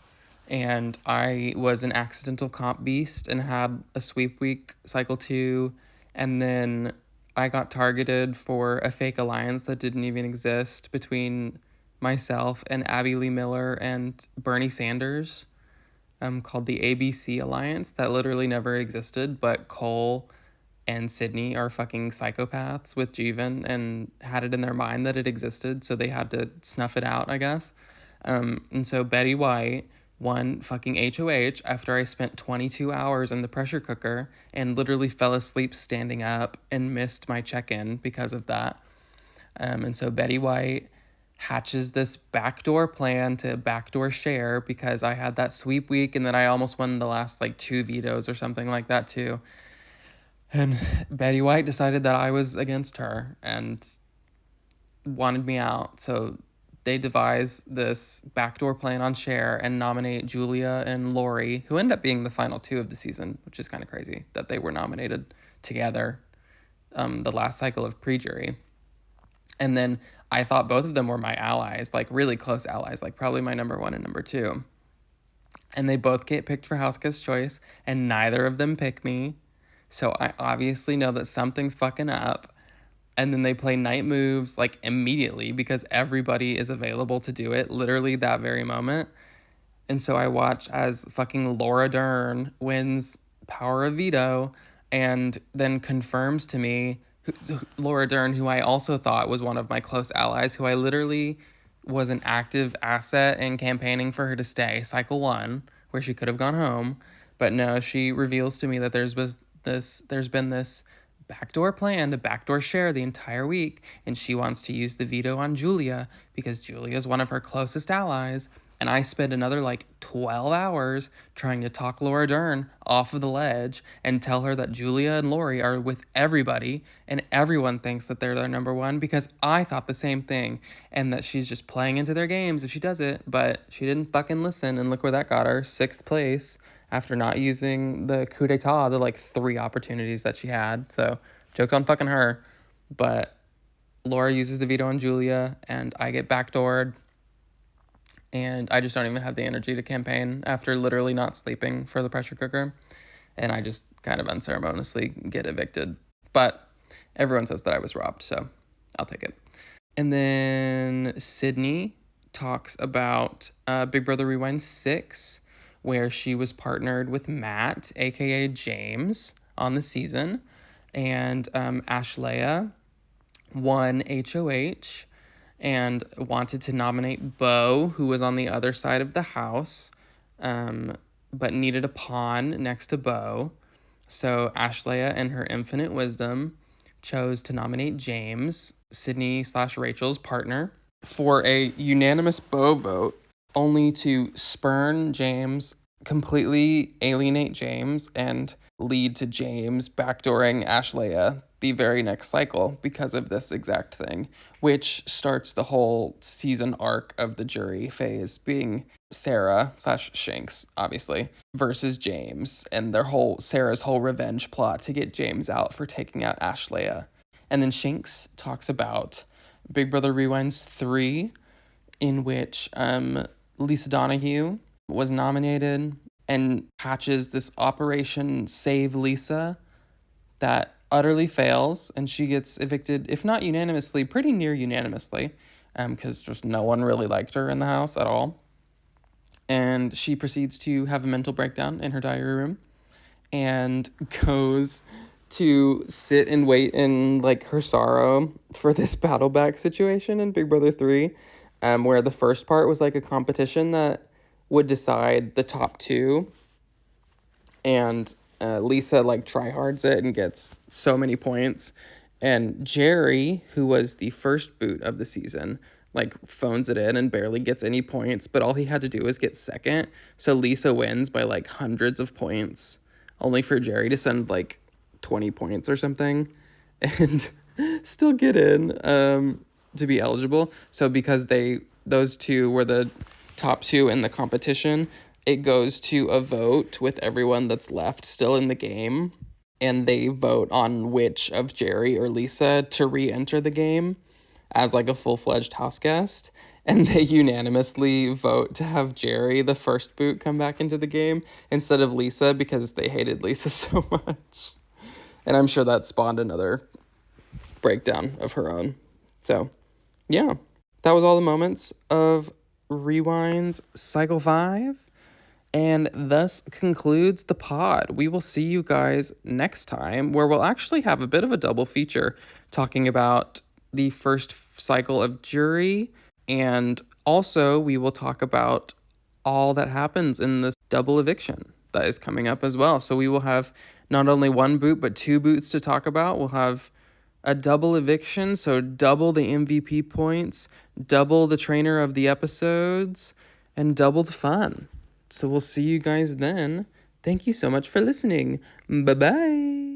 and I was an accidental comp beast and had a sweep week cycle 2, and then I got targeted for a fake alliance that didn't even exist between myself and Abby Lee Miller and Bernie Sanders, called the ABC Alliance, that literally never existed, but Cole and Sydney are fucking psychopaths with Jeevan and had it in their mind that it existed, so they had to snuff it out, I guess. And so Betty White won fucking HOH after I spent 22 hours in the pressure cooker and literally fell asleep standing up and missed my check-in because of that. And so Betty White hatches this backdoor plan to backdoor Cher because I had that sweep week and then I almost won the last like 2 vetoes or something like that too. And Betty White decided that I was against her and wanted me out. So they devise this backdoor plan on Cher and nominate Julia and Lori, who end up being the final 2 of the season, which is kind of crazy that they were nominated together the last cycle of pre-jury. And then I thought both of them were my allies, like really close allies, like probably my number 1 and number 2. And they both get picked for House Guest Choice, and neither of them pick me. So I obviously know that something's fucking up. And then they play night moves like immediately because everybody is available to do it literally that very moment. And so I watch as fucking Laura Dern wins Power of Veto and then confirms to me Laura Dern, who I also thought was one of my close allies, who I literally was an active asset in campaigning for her to stay cycle 1, where she could have gone home. But no, she reveals to me that there's been this backdoor plan to backdoor Cher the entire week, and she wants to use the veto on Julia because Julia is one of her closest allies, And I spent another like 12 hours trying to talk Laura Dern off of the ledge and tell her that Julia and Lori are with everybody and everyone thinks that they're their number one, because I thought the same thing and that she's just playing into their games if she does it. But she didn't fucking listen, and look where that got her, 6th place, after not using the coup d'etat, the like 3 opportunities that she had. So joke's on fucking her. But Laura uses the veto on Julia and I get backdoored. And I just don't even have the energy to campaign after literally not sleeping for the pressure cooker. And I just kind of unceremoniously get evicted. But everyone says that I was robbed, so I'll take it. And then Sydney talks about Big Brother Rewind 6, where she was partnered with Matt, aka James, on the season. And Ashlea won HOH and wanted to nominate Bo, who was on the other side of the house, but needed a pawn next to Bo. So Ashlea, in her infinite wisdom, chose to nominate James, Sydney/Rachel's partner, for a unanimous Bo vote, only to spurn James, completely alienate James, and lead to James backdooring Ashlea the very next cycle because of this exact thing, which starts the whole season arc of the jury phase being Sarah/Shanks, obviously, versus James, and Sarah's whole revenge plot to get James out for taking out Ashlea. And then Shanks talks about Big Brother Rewinds 3, in which Lisa Donahue was nominated, and hatches this Operation Save Lisa that utterly fails, and she gets evicted, if not unanimously, pretty near unanimously, because just no one really liked her in the house at all. And she proceeds to have a mental breakdown in her diary room and goes to sit and wait in like her sorrow for this battle back situation in Big Brother 3, where the first part was like a competition that would decide the top 2, and Lisa like tryhards it and gets so many points, and Jerry, who was the first boot of the season, like phones it in and barely gets any points, but all he had to do was get second, so Lisa wins by like hundreds of points, only for Jerry to send like 20 points or something and still get in to be eligible. So because those two were the top 2 in the competition, it goes to a vote with everyone that's left still in the game, and they vote on which of Jerry or Lisa to re-enter the game as like a full-fledged house guest, and they unanimously vote to have Jerry, the first boot, come back into the game instead of Lisa, because they hated Lisa so much. And I'm sure that spawned another breakdown of her own. So yeah, that was all the moments of Rewind's Cycle 5. And thus concludes the pod. We will see you guys next time, where we'll actually have a bit of a double feature talking about the first cycle of jury, and also we will talk about all that happens in this double eviction that is coming up as well. So we will have not only 1 boot, but 2 boots to talk about. We'll have a double eviction, so double the MVP points, double the trainer of the episodes, and double the fun. So we'll see you guys then. Thank you so much for listening. Bye-bye.